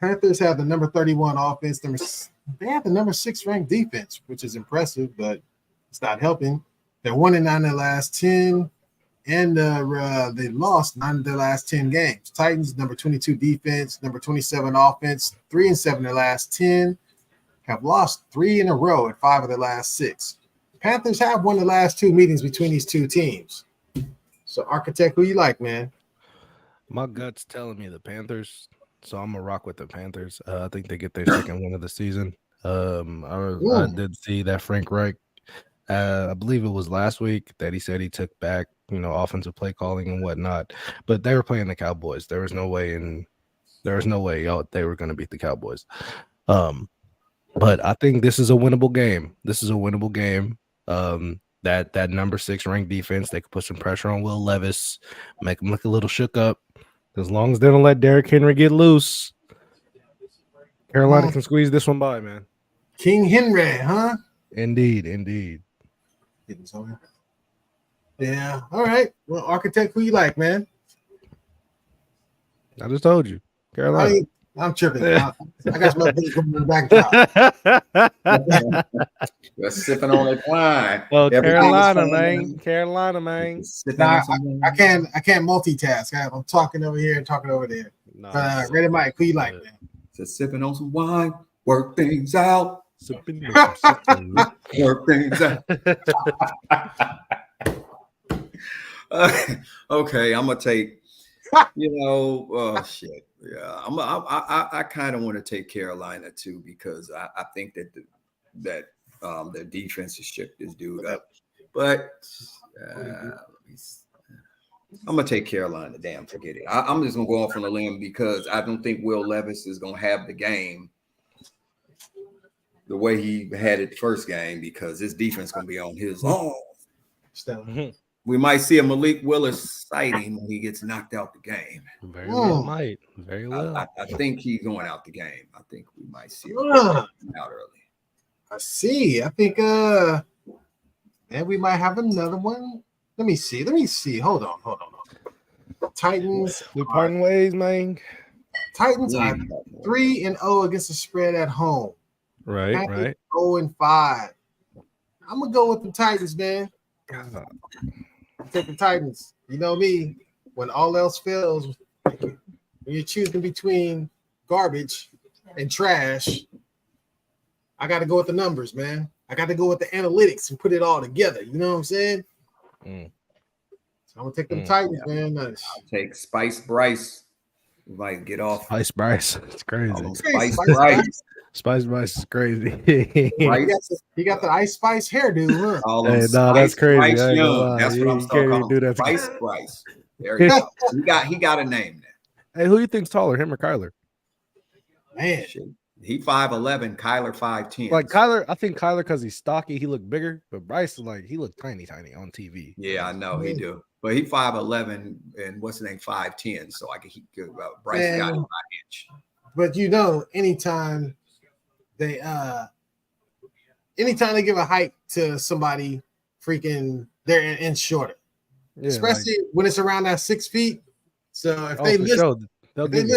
Panthers have the number 31 offense. They have the number 6 ranked defense, which is impressive, but it's not helping. They're 1-9 in their last 10, and they lost 9 of their last 10 games. Titans number 22 defense, number 27 offense, 3-7 in their last 10. Have lost 3 in a row at 5 of their last 6. Panthers have won the last 2 meetings between these two teams. So, Architect, who you like, man? My gut's telling me the Panthers, so I'm gonna rock with the Panthers. I think they get their second win of the season. I did see that Frank Reich, I believe it was last week, that he said he took back, offensive play calling and whatnot. But they were playing the Cowboys. There was no way they were going to beat the Cowboys. But I think this is a winnable game. that number 6 ranked defense. They could put some pressure on Will Levis, make him look a little shook up. As long as they don't let Derrick Henry get loose, Carolina can squeeze this one by, man. King Henry, huh? Indeed. Yeah. All right. Well, Architect, who you like, man? I just told you, Carolina. I'm tripping. I got some things coming in the backdrop. You're sipping on that wine. Well, Carolina, man. Carolina, man. Nah, I can't multitask. I'm talking over here and talking over there. But Ready Mike, who you like, man? Just sipping on some wine, work things out. Sipping Work things out. Okay, I'm gonna take. Shit. Yeah, I kind of want to take Carolina too because I think that their defense has shook this dude up. But I'm gonna take Carolina. Damn, forget it. I'm just gonna go off on a limb because I don't think Will Levis is gonna have the game the way he had it the first game because his defense gonna be on his own. We might see a Malik Willis sighting when he gets knocked out the game. Very well might. Very well. I think he's going out the game. I think we might see him out early. I see. I think and we might have another one. Let me see. Hold on. Titans. We parting ways, man. Titans are 3-0 against the spread at home. Right. 0-5. I'm gonna go with the Titans, man. Take the Titans. You know me. When all else fails, when you're choosing between garbage and trash, I got to go with the numbers, man. I got to go with the analytics and put it all together. You know what I'm saying? So I'm gonna take them Titans, man. I'll take Spice Bryce. We might get off. Spice Bryce. It's crazy. Spice Bryce. Spice Bryce is crazy. He got the Ice Spice hairdo, huh? Hey, no, that's crazy. That's what I'm talking about. Spice Bryce. There you go. He got a name now. Hey, who you think's taller, him or Kyler? Man, he 5'11", Kyler 5'10". Like Kyler, I think Kyler because he's stocky, he looked bigger, but Bryce he looked tiny on TV. Yeah, I know he do. But he 5'11", and what's the name 5'10", so Bryce got him by an inch. But anytime they give a height to somebody, freaking they're an inch shorter. Yeah, especially when it's around that 6 feet. So if they list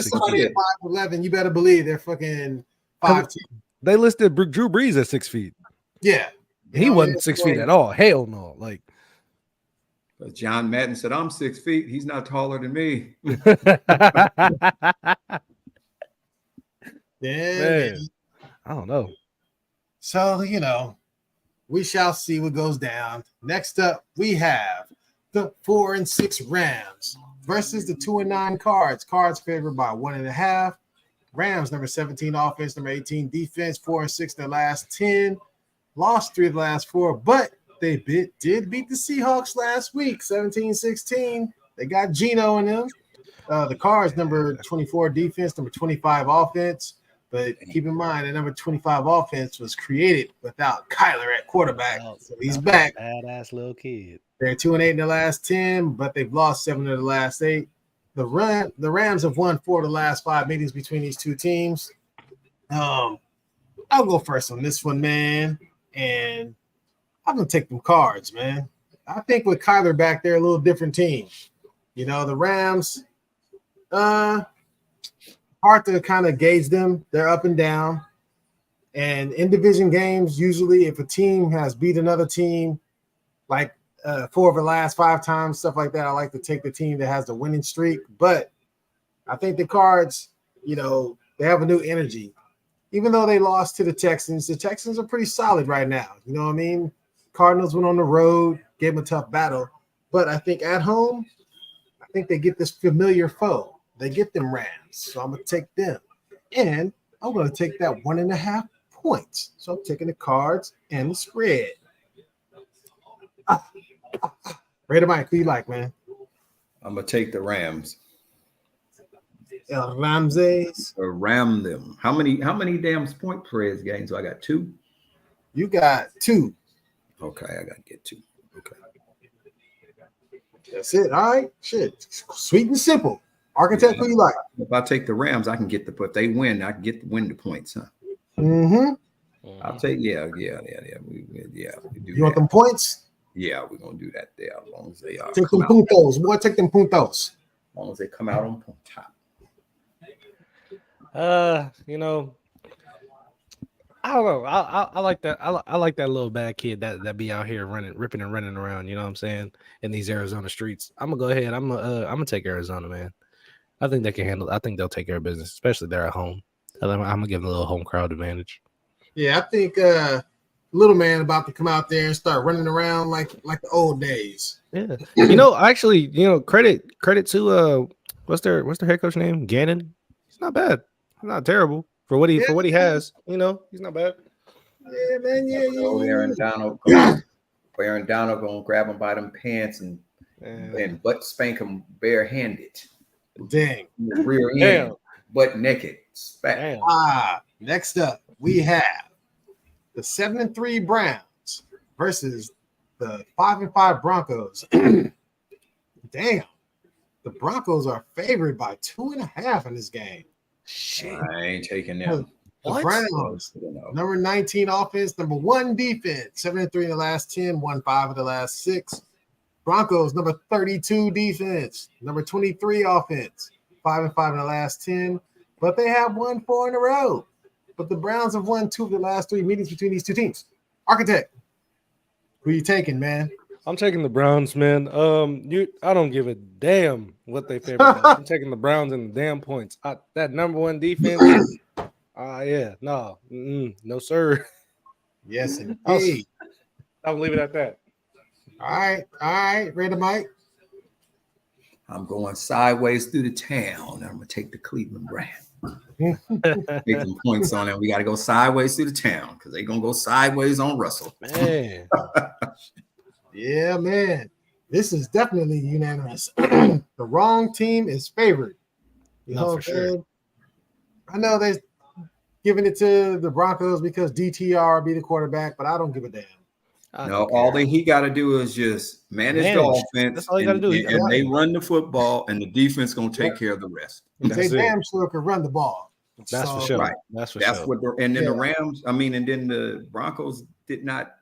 somebody at 5'11", you better believe they're fucking 5'10". They listed Drew Brees at 6 feet. Yeah. He wasn't 6 feet at all. Hell no. Like John Madden said, I'm 6 feet. He's not taller than me. Yeah. I don't know. So, we shall see what goes down. Next up, we have the 4-6 Rams versus the 2-9 Cards. Cards favored by 1.5. Rams, number 17 offense, number 18 defense, 4-6 their last 10. Lost 3 of the last 4, but they did beat the Seahawks last week, 17-16. They got Geno in them. The Cards, number 24 defense, number 25 offense. But keep in mind, the number 25 offense was created without Kyler at quarterback. So he's back. Badass little kid. They're 2-8 in the last 10, but they've lost 7 of the last 8. The Rams have won 4 of the last 5 meetings between these two teams. I'll go first on this one, man. And I'm going to take them Cards, man. I think with Kyler back there, a little different team. The Rams, hard to kind of gauge them. They're up and down. And in division games, usually if a team has beat another team, like 4 of the last 5 times, stuff like that, I like to take the team that has the winning streak. But I think the Cards, they have a new energy. Even though they lost to the Texans are pretty solid right now. You know what I mean? Cardinals went on the road, gave them a tough battle. But I think at home, I think they get this familiar foe. They get them Rams. So I'm going to take them. And I'm going to take that 1.5 points. So I'm taking the Cards and the spread. Raider Mike, who you like, man? I'm going to take the Rams. Ramses. Ram them. How many damn point spreads games? So I got 2. You got 2. Okay, I got to get 2. Okay. That's it. All right. Shit. Sweet and simple. Architect, who you like? If I take the Rams, I can get if they win, I can win the points, huh? Mm-hmm. I'll take We do You want them points? Yeah, we're gonna do that there as long as they are. Take them puntos. Boy, take them puntos. As long as they come out on top. You know, I don't know. I like that. I like that little bad kid that be out here ripping and running around. You know what I'm saying? In these Arizona streets. I'm gonna go ahead. I'm gonna take Arizona, man. I think they can handle. I think they'll take care of business, especially they're at home. I'm gonna give them a little home crowd advantage. Yeah, I think little man about to come out there and start running around like the old days. Yeah, you know, actually, you know, credit to what's their head coach name? Gannon. He's not bad. He's not terrible for what he has. You know, he's not bad. Yeah, man. Yeah. Aaron Donald gonna grab him by them pants and butt spank him barehanded. Dang. Rear end, butt naked. Damn. Next up, we have the 7-3 Browns versus the 5-5 Broncos. Damn. The Broncos are favored by 2.5 in this game. Shit. I ain't taking them. The Browns, number 19 offense, number 1 defense, 7-3 in the last 10, 1-5 in the last 6. Broncos, number 32 defense, number 23 offense, 5-5 in the last 10, but they have won 4 in a row. But the Browns have won 2 of the last 3 meetings between these two teams. Architect, who you taking, man? I'm taking the Browns, man. I don't give a damn what they favor. I'm taking the Browns and the damn points. That number 1 defense. No, sir. Yes, indeed. I'll leave it at that. All right. Ready, Mike? I'm going sideways through the town. I'm gonna take the Cleveland Browns. Make some points on it. We got to go sideways through the town because they're gonna go sideways on Russell. Man. Yeah, man. This is definitely unanimous. The wrong team is favored. You know, for sure. I know they're giving it to the Broncos because DTR be the quarterback, but I don't give a damn. No, all that he got to do is just manage the offense. That's all you got to do. And they run the football, and the defense gonna take care of the rest. They damn sure can run the ball. That's for sure. Right. That's what the Rams. And then the Broncos did not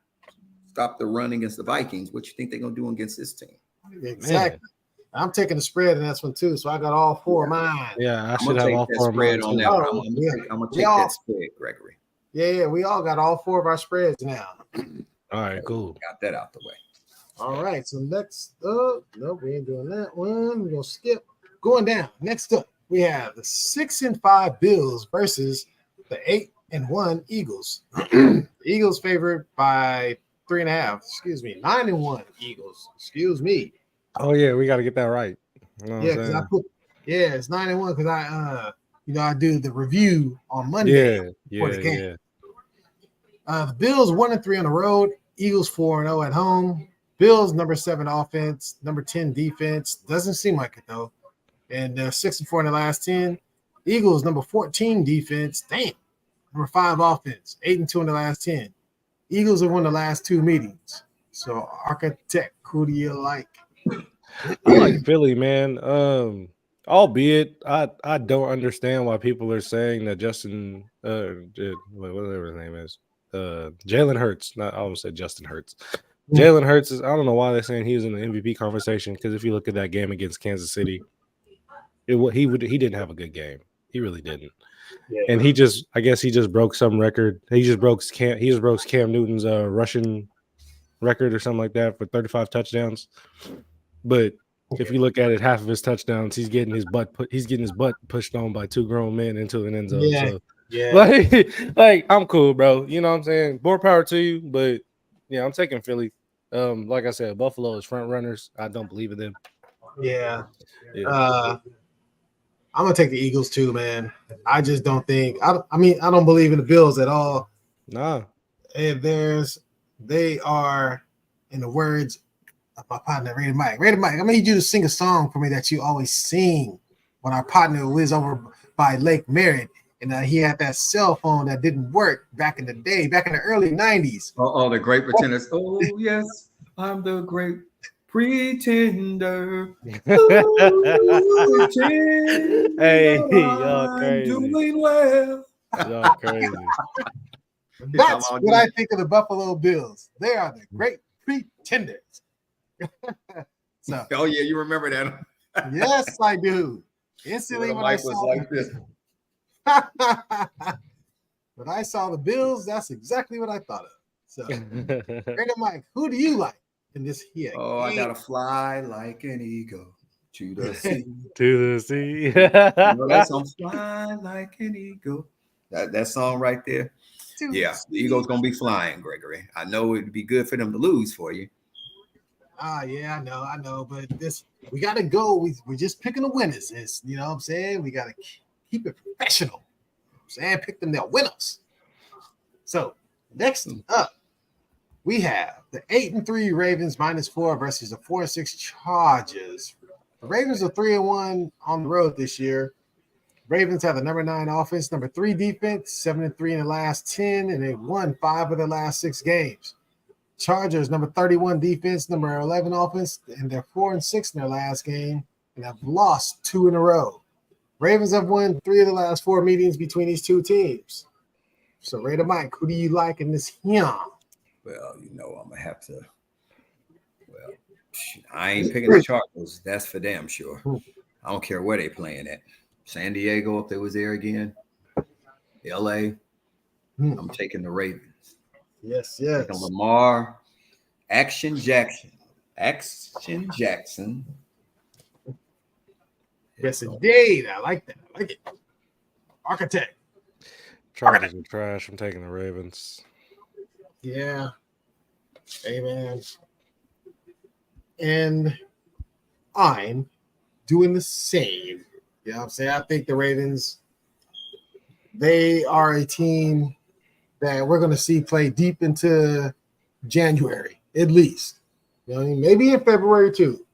stop the run against the Vikings. What you think they're gonna do against this team? Exactly. Man. I'm taking the spread in this one too, so I got all 4 of mine. Yeah, I should have all 4 of mine on that. I'm gonna take that spread, Gregory. Yeah, we all got all 4 of our spreads now. All right, cool. Got that out the way. All right, so next up, no, we ain't doing that one. We're gonna skip. Going down. Next up, we have the 6-5 Bills versus the 8-1 Eagles. Eagles favored by 3.5. Excuse me, 9-1 Eagles. Excuse me. Oh yeah, we got to get that right. You know because it's 9-1 because I do the review on Monday before the game. The Bills 1-3 on the road. Eagles 4-0 at home. Bills number 7 offense, number 10 defense. Doesn't seem like it though. And 6-4 in the last 10. Eagles number 14 defense. Damn. Number 5 offense, 8-2 in the last 10. Eagles have won the last 2 meetings. So Architect, who do you like? I like Philly, man. Albeit I don't understand why people are saying that Justin whatever his name is. Jalen Hurts. I almost said Justin Hurts. Jalen Hurts is. I don't know why they're saying he was in the MVP conversation because if you look at that game against Kansas City, he didn't have a good game. He really didn't. Yeah. And I guess he just broke some record. He just broke Cam Newton's rushing record or something like that for 35 touchdowns. But if you look at it, half of his touchdowns, he's getting his butt pushed on by 2 grown men into an end zone. Yeah. So, yeah, like I'm cool, bro. You know what I'm saying? More power to you, but yeah, I'm taking Philly. Like I said, Buffalo is front runners. I don't believe in them. Yeah. I'm gonna take the Eagles too, man. I just don't think. I don't believe in the Bills at all. Nah. They are, in the words of my partner, Rated Mike. Rated Mike, I'm gonna need you to sing a song for me that you always sing when our partner was over by Lake Merritt. And he had that cell phone that didn't work back in the day, back in the early 90s. Oh, the great pretenders. Oh, yes. I'm the great pretender. Hey, y'all I'm crazy. doing well. Y'all crazy. That's what I think of the Buffalo Bills. They are the great pretenders. So, Oh yeah, you remember that? yes, I do. Instantly Little when I Mike was saw like this. when I saw the Bills, that's exactly what I thought of. So, Brandon Mike, who do you like in this here? Oh, I gotta fly like an eagle to the sea. To the sea. You know that song, "Fly Like an Eagle." That song right there. Yeah, the Eagles gonna be flying, Gregory. I know it'd be good for them to lose for you. Yeah, I know, but this we gotta go. We just picking the winners. It's, you know what I'm saying? We gotta keep it professional. I'm saying pick them their winners. So next up, we have the 8-3 Ravens -4 versus the 4-6 Chargers. The Ravens are 3-1 on the road this year. Ravens have the number 9 offense, number 3 defense, 7-3 in the last 10, and they've won 5 of their last 6 games. Chargers, number 31 defense, number 11 offense, and they're 4-6 in their last game and have lost 2 in a row. Ravens have won 3 of the last 4 meetings between these two teams. So, Raider Mike, who do you like in this here? Well, you know I'm gonna have to. Well, I ain't picking the Chargers. That's for damn sure. I don't care where they playing at. San Diego, if they was there again. LA. I'm taking the Ravens. Yes. Taking Lamar. Action Jackson. Yes, indeed. I like that. I like it. Architect. Chargers are trash. I'm taking the Ravens. Yeah. Amen. And I'm doing the same. You know what I'm saying? I think the Ravens, they are a team that we're going to see play deep into January, at least. You know what I mean? Maybe in February, too.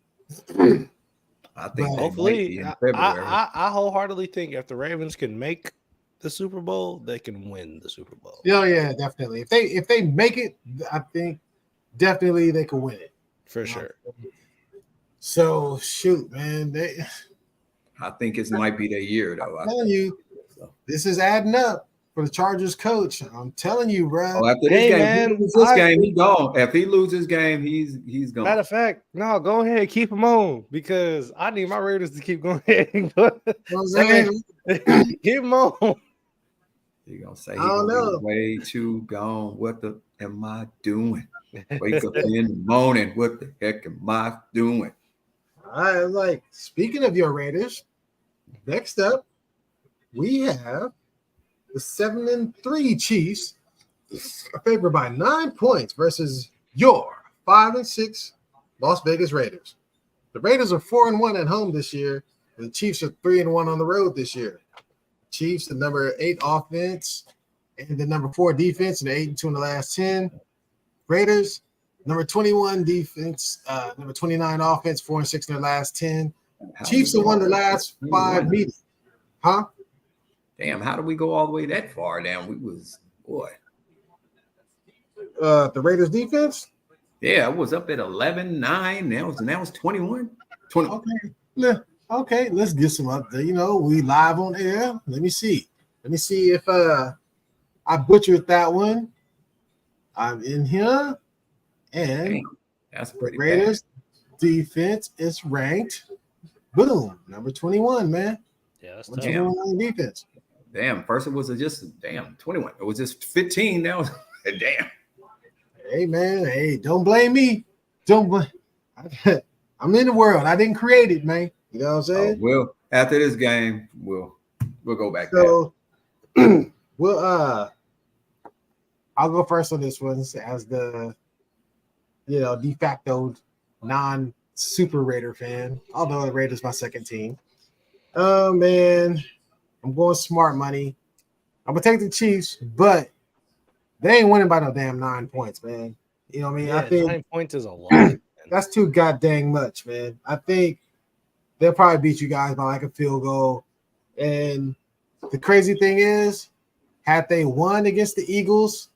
I think hopefully, I wholeheartedly think if the Ravens can make the Super Bowl, they can win the Super Bowl. Yeah, definitely. If they make it, I think definitely they can win it for sure. So shoot, man, I think it might be their year, though. I'm telling you, this is adding up for the Chargers coach. I'm telling you, bro. Oh, after this game, he's gone. If he loses game, he's gone. Matter of fact, no, go ahead, keep him on because I need my Raiders to keep going ahead and go. Keep him on. You're gonna say he's gonna be way too gone. What the am I doing? Wake up in the morning. What the heck am I doing? All right, like speaking of your Raiders, next up we have the 7-3 Chiefs, favored by 9 points versus your 5-6 Las Vegas Raiders. The Raiders are 4-1 at home this year, and the Chiefs are 3-1 on the road this year. Chiefs, the number 8 offense and the number 4 defense, and 8-2 in the last 10. Raiders, number 21 defense, number 29 offense, 4-6 in their last 10. Chiefs have won the last 5 meetings. Huh? Damn, how did we go all the way that far down? We was, boy. The Raiders defense? Yeah, it was up at 11-9. Now it's 21. 20. Okay, let's get some up there. You know, we live on air. Let me see if I butchered that one. I'm in here, and damn, that's pretty Raiders defense is ranked. Boom, number 21, man. Yeah, that's 21 defense. Damn, first it was just 21. It was just 15. Now, damn. Hey man, hey, don't blame me. Don't blame. I'm in the world. I didn't create it, man. You know what I'm saying? Well, after this game, we'll go back. So, I'll go first on this one as the, de facto non-super Raider fan. Although the Raiders my second team. Oh man, I'm going smart money. I'm gonna take the Chiefs, but they ain't winning by no damn 9 points, man. You know what I mean? Yeah, I think 9 points is a lot. That's too goddamn much, man. I think they'll probably beat you guys by like a field goal. And the crazy thing is, had they won against the Eagles,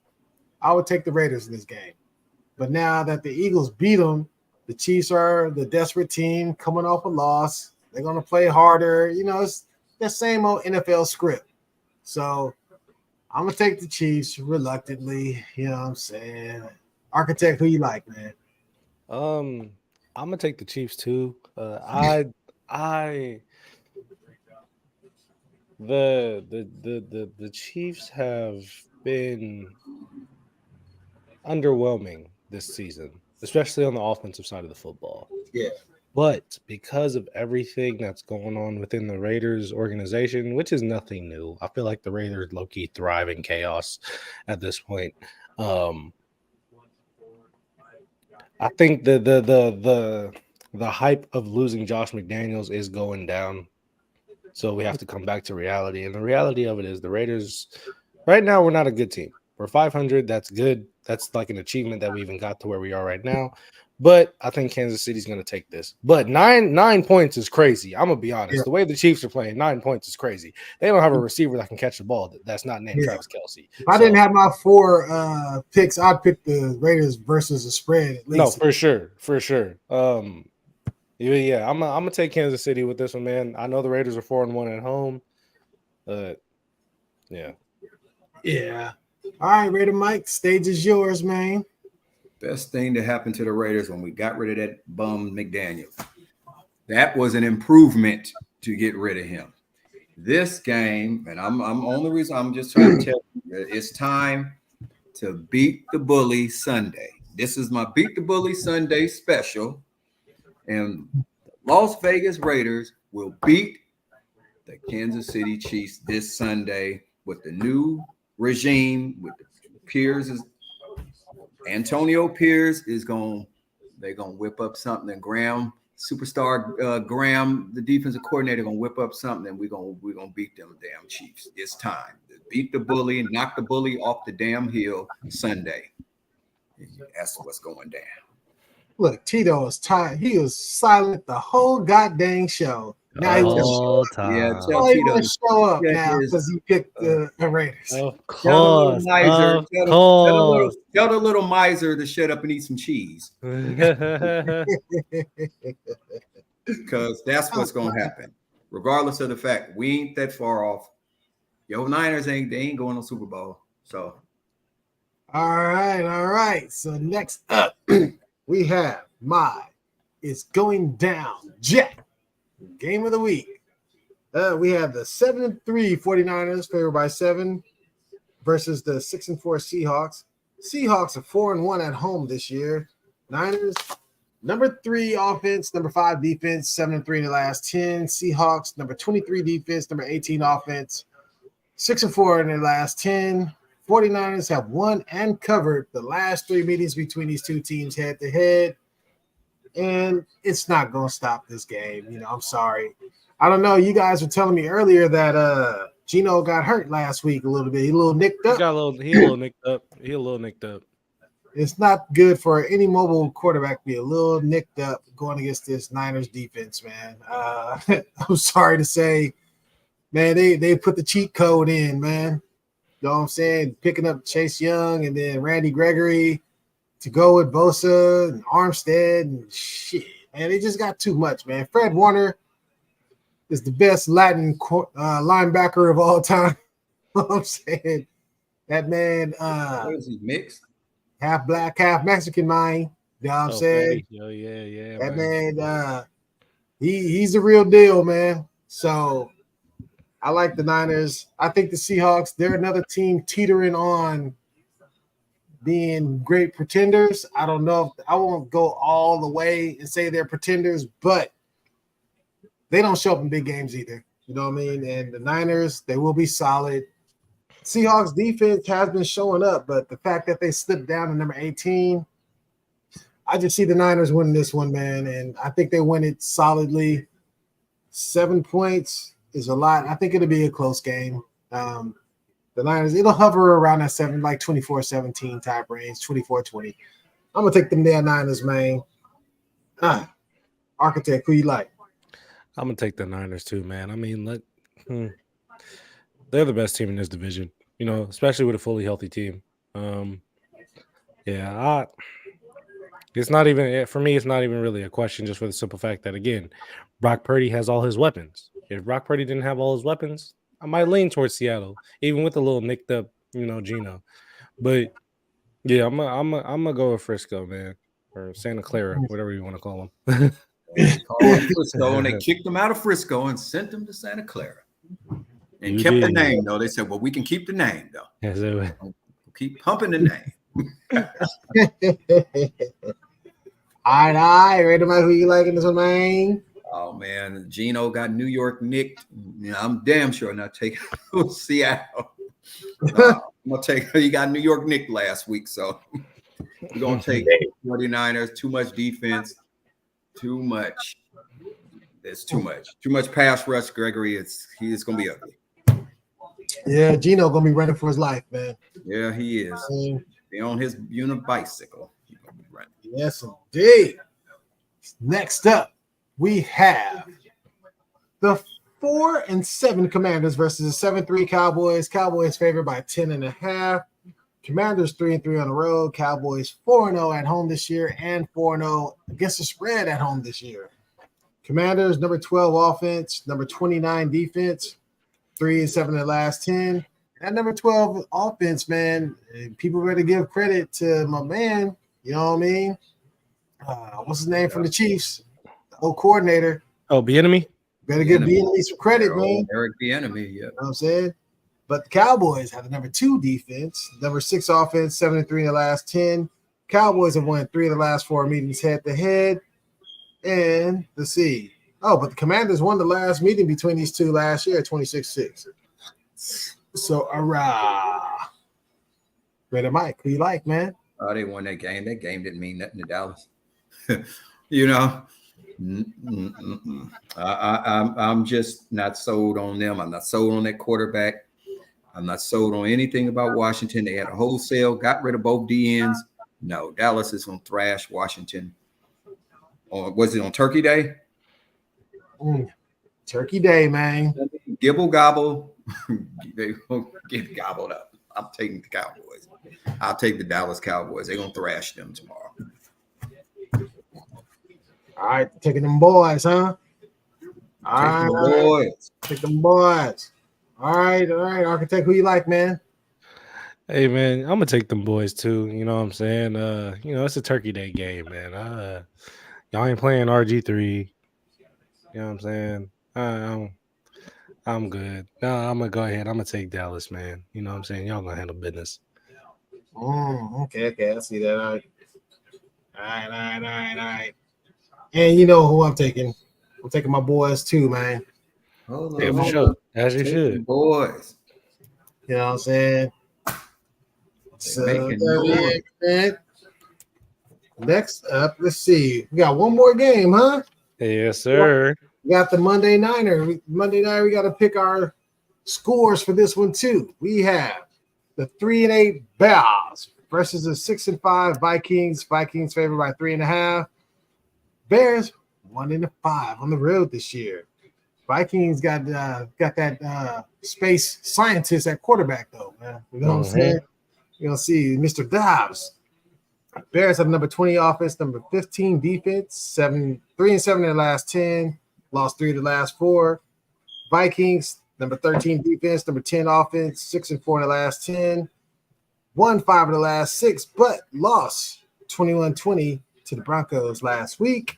I would take the Raiders in this game. But now that the Eagles beat them, the Chiefs are the desperate team coming off a loss. They're going to play harder. It's the same old NFL script. So I'm going to take the Chiefs reluctantly. You know what I'm saying? Architect, who you like, man? I'm gonna take the Chiefs too. I the Chiefs have been underwhelming this season, especially on the offensive side of the football. Yeah. But because of everything that's going on within the Raiders organization, which is nothing new, I feel like the Raiders low-key thrive in chaos at this point. I think the hype of losing Josh McDaniels is going down. So we have to come back to reality. And the reality of it is the Raiders, right now, we're not a good team. We're 500. That's good. That's like an achievement that we even got to where we are right now. But I think Kansas City's going to take this. But nine points is crazy. I'm going to be honest. Yeah. The way the Chiefs are playing, 9 points is crazy. They don't have a receiver that can catch the ball that's not named Travis Kelce. If I didn't have my 4 picks, I'd pick the Raiders versus the spread at least. No, for sure. Yeah, I'm gonna take Kansas City with this one, man. I know the Raiders are 4-1 at home, but yeah. All right, Raider Mike, stage is yours, man. Best thing that happened to the Raiders when we got rid of that bum McDaniel. That was an improvement to get rid of him. This game, and I'm only reason I'm just trying to tell you, it's time to beat the bully Sunday. This is my beat the bully Sunday special, and the Las Vegas Raiders will beat the Kansas City Chiefs this Sunday with the new regime. With the Pierce Antonio Pierce is they're gonna whip up something, and Graham. Superstar Graham, the defensive coordinator, gonna whip up something, and we're gonna beat them damn Chiefs. It's time to beat the bully and knock the bully off the damn hill Sunday. That's what's going down. Look, Tito is tired. He was silent the whole goddamn show. Now he All time. Yeah, time. tell he Tito want to show up check now his- because he picked the Raiders. Of Tell the little course. miser, Of tell course. the little miser to shut up and eat some cheese, because that's what's gonna happen. Regardless of the fact we ain't that far off. Yo, Niners ain't going to Super Bowl. So All right. So next up, we have It's Going Down Jack game of the week. We have the 7-3 49ers favored by 7 versus the 6-4 Seahawks. Seahawks are 4-1 at home this year. Niners, number 3 offense, number 5 defense, 7-3 in the last 10. Seahawks, number 23 defense, number 18 offense, 6-4 in their last 10. 49ers have won and covered the last 3 meetings between these two teams head to head. And it's not going to stop this game. I'm sorry. I don't know. You guys were telling me earlier that Gino got hurt last week a little bit. He a little nicked up. He a little nicked up. It's not good for any mobile quarterback to be a little nicked up going against this Niners defense, man. I'm sorry to say, man, they put the cheat code in, man. You know what I'm saying? Picking up Chase Young and then Randy Gregory to go with Bosa and Armstead and shit. Man, they just got too much, man. Fred Warner is the best Latin linebacker of all time. You know what I'm saying? That man what is he mixed? Half black, half Mexican, man. You know what I'm saying? Yeah. That man, he's the real deal, man. So I like the Niners. I think the Seahawks, they're another team teetering on being great pretenders. I don't know if I won't go all the way and say they're pretenders, but they don't show up in big games either. You know what I mean? And the Niners, they will be solid. Seahawks defense has been showing up, but the fact that they slipped down to number 18, I just see the Niners winning this one, man. And I think they win it solidly. 7 points is a lot. I think it'll be a close game. The Niners, it'll hover around that 24-17 type range, 24-20. I'm going to take them there, Niners, man. Architect, who you like? I'm going to take the Niners too, man. I mean, they're the best team in this division, especially with a fully healthy team. It's not even for me. It's not even really a question, just for the simple fact that again, Brock Purdy has all his weapons. If Brock Purdy didn't have all his weapons, I might lean towards Seattle, even with a little nicked up, Geno. But yeah, I'm gonna go with Frisco, man, or Santa Clara, whatever you want to call them. They called him Frisco, and they kicked him out of Frisco and sent him to Santa Clara. And kept the name, though. They said, well, we can keep the name, though. Yeah, so, We'll keep pumping the name. All right. Ready, Mike? Who you liking this one, man? Oh, man. Geno got New York nicked. Yeah, I'm damn sure not taking Seattle. I'm going to take – he got New York nicked last week, so we're going to take 49ers. Too much defense. Too much. It's too much. Too much pass rush, Gregory. It's going to be ugly. Yeah, Geno going to be running for his life, man. Yeah, he is. Be on his unibicycle. He's going to be running. Yes, indeed. Next up, we have the 4-7 Commanders versus the 7-3 Cowboys. Cowboys favored by 10.5. Commanders 3-3 on the road. Cowboys 4-0 at home this year and 4-0 against the spread at home this year. Commanders number 12 offense, number 29 defense, 3-7 in the last 10. That number 12 offense, man. People better give credit to my man. You know what I mean? What's his name from the Chiefs? The old coordinator. Oh, Bieniemy? Better give Bieniemy some credit, man. Eric Bieniemy, yeah. You know what I'm saying? But the Cowboys have the number 2 defense, number 6 offense, 7-3 in the last 10. Cowboys have won 3 of the last 4 meetings head-to-head. And let's see. Oh, but the Commanders won the last meeting between these two last year, 26-6. So, Ready, Mike, who you like, man? Oh, they won that game. That game didn't mean nothing to Dallas. You know, I'm just not sold on them. I'm not sold on that quarterback. I'm not sold on anything about Washington. They had a wholesale, got rid of both DNs. No, Dallas is going to thrash Washington. Or was it on Turkey Day? Turkey Day, man. Gibble gobble. They will get gobbled up. I'm taking the Cowboys. I'll take the Dallas Cowboys. They're going to thrash them tomorrow. All right, taking them boys, huh? All right, boys. Take them boys. All right, Architect, who you like, man? Hey, man, I'm gonna take them boys too. You know what I'm saying? It's a Turkey Day game, man. Y'all ain't playing RG3. You know what I'm saying? I'm good. No, I'm gonna go ahead. I'm gonna take Dallas, man. You know what I'm saying? Y'all gonna handle business. Okay. I see that. All right. And you know who I'm taking? I'm taking my boys too, man. Yeah, for sure. As you should. Boys. You know what I'm saying? So, next up, let's see. We got one more game, huh? Yes, sir. We got the Monday Nighter. Monday night, we got to pick our scores for this one too. We have the 3-8 Bears versus the 6-5 Vikings. Vikings favored by 3.5. Bears 1-5 on the road this year. Vikings got that space scientist at quarterback though, man. You know what I'm saying? You're gonna see Mr. Dobbs. Bears have number 20 offense, number 15 defense, 3-7 in the last 10, lost 3 of the last 4. Vikings, number 13 defense, number 10 offense, 6-4 in the last 10, won 5 of the last 6, but lost 21-20 to the Broncos last week.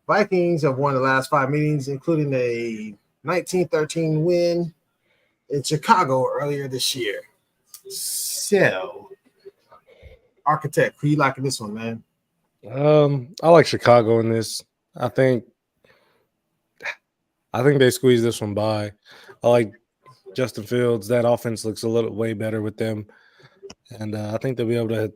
Vikings have won the last 5 meetings, including a 19-13 win in Chicago earlier this year. So, Architect, who you liking this one, man? I like Chicago in this. I think they squeeze this one by. I like Justin Fields. That offense looks a little way better with them, and I think they'll be able to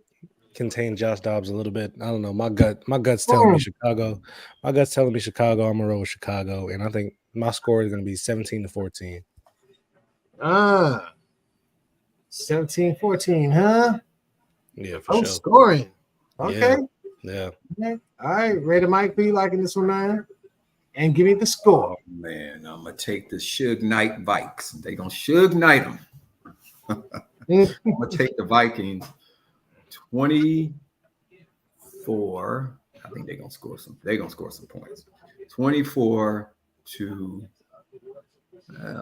contain Josh Dobbs a little bit. I don't know. My gut's telling me Chicago. My gut's telling me Chicago. I'm gonna roll with Chicago, and I think my score is gonna be 17-14. 17-14, huh? Yeah, for sure. Scoring. Okay. Yeah. Okay. All right. Raider Mike, who you liking this one, man? And give me the score. Oh, man, I'm going to take the Suge Knight Vikes. They're going to Suge Knight them. I'm going to take the Vikings 24-17. 24. I think they're gonna score some. They're gonna score some points. 24 to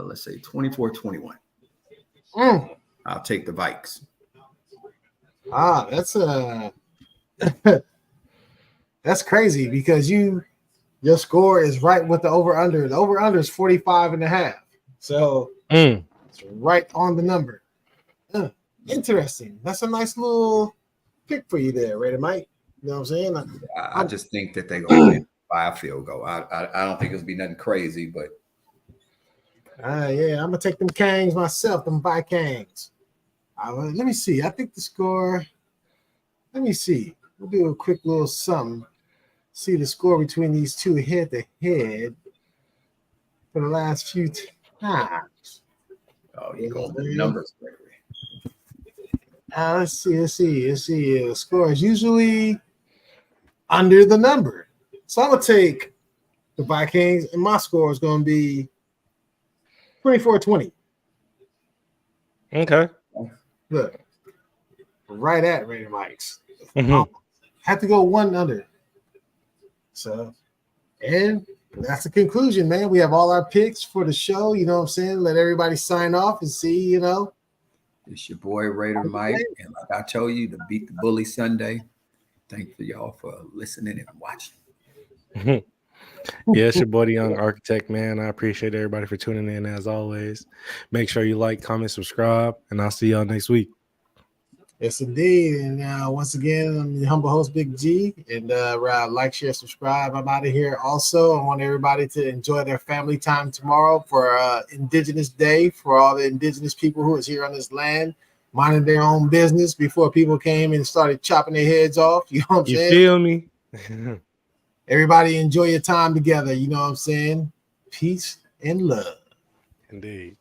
let's say 24-21. I'll take the Vikes. That's that's crazy because your score is right with the over-under. The over-under is 45.5. So it's right on the number. Interesting. That's a nice little pick for you there, Raider Mike. You know what I'm saying? I just think that they're gonna win by a field goal. I don't think it's gonna be nothing crazy, but yeah, I'm gonna take them Kangs myself, them Vikings. Let me see. I think the score. Let me see. We'll do a quick little something. See the score between these two head to head for the last few times. Oh, you're going with the numbers, Gregory. Let's see. The score is usually under the number. So I'm going to take the Vikings, and my score is going to be 24-20. Okay. Look, right at Raider Mike's. Mm-hmm. Have to go one under. So, and that's the conclusion, man. We have all our picks for the show. You know what I'm saying? Let everybody sign off and see, you know. It's your boy Raider Mike, and like I told you, to beat the bully Sunday. Thank you y'all for listening and watching. Yeah, it's your boy, the Young Architect, man. I appreciate everybody for tuning in as always. Make sure you like, comment, subscribe, and I'll see y'all next week. Yes, indeed. And once again, I'm the humble host, Big G. And like, share, subscribe. I'm out of here. Also, I want everybody to enjoy their family time tomorrow for Indigenous Day, for all the indigenous people who is here on this land, minding their own business before people came and started chopping their heads off. You know what I'm saying? You feel me? Everybody enjoy your time together. You know what I'm saying? Peace and love. Indeed.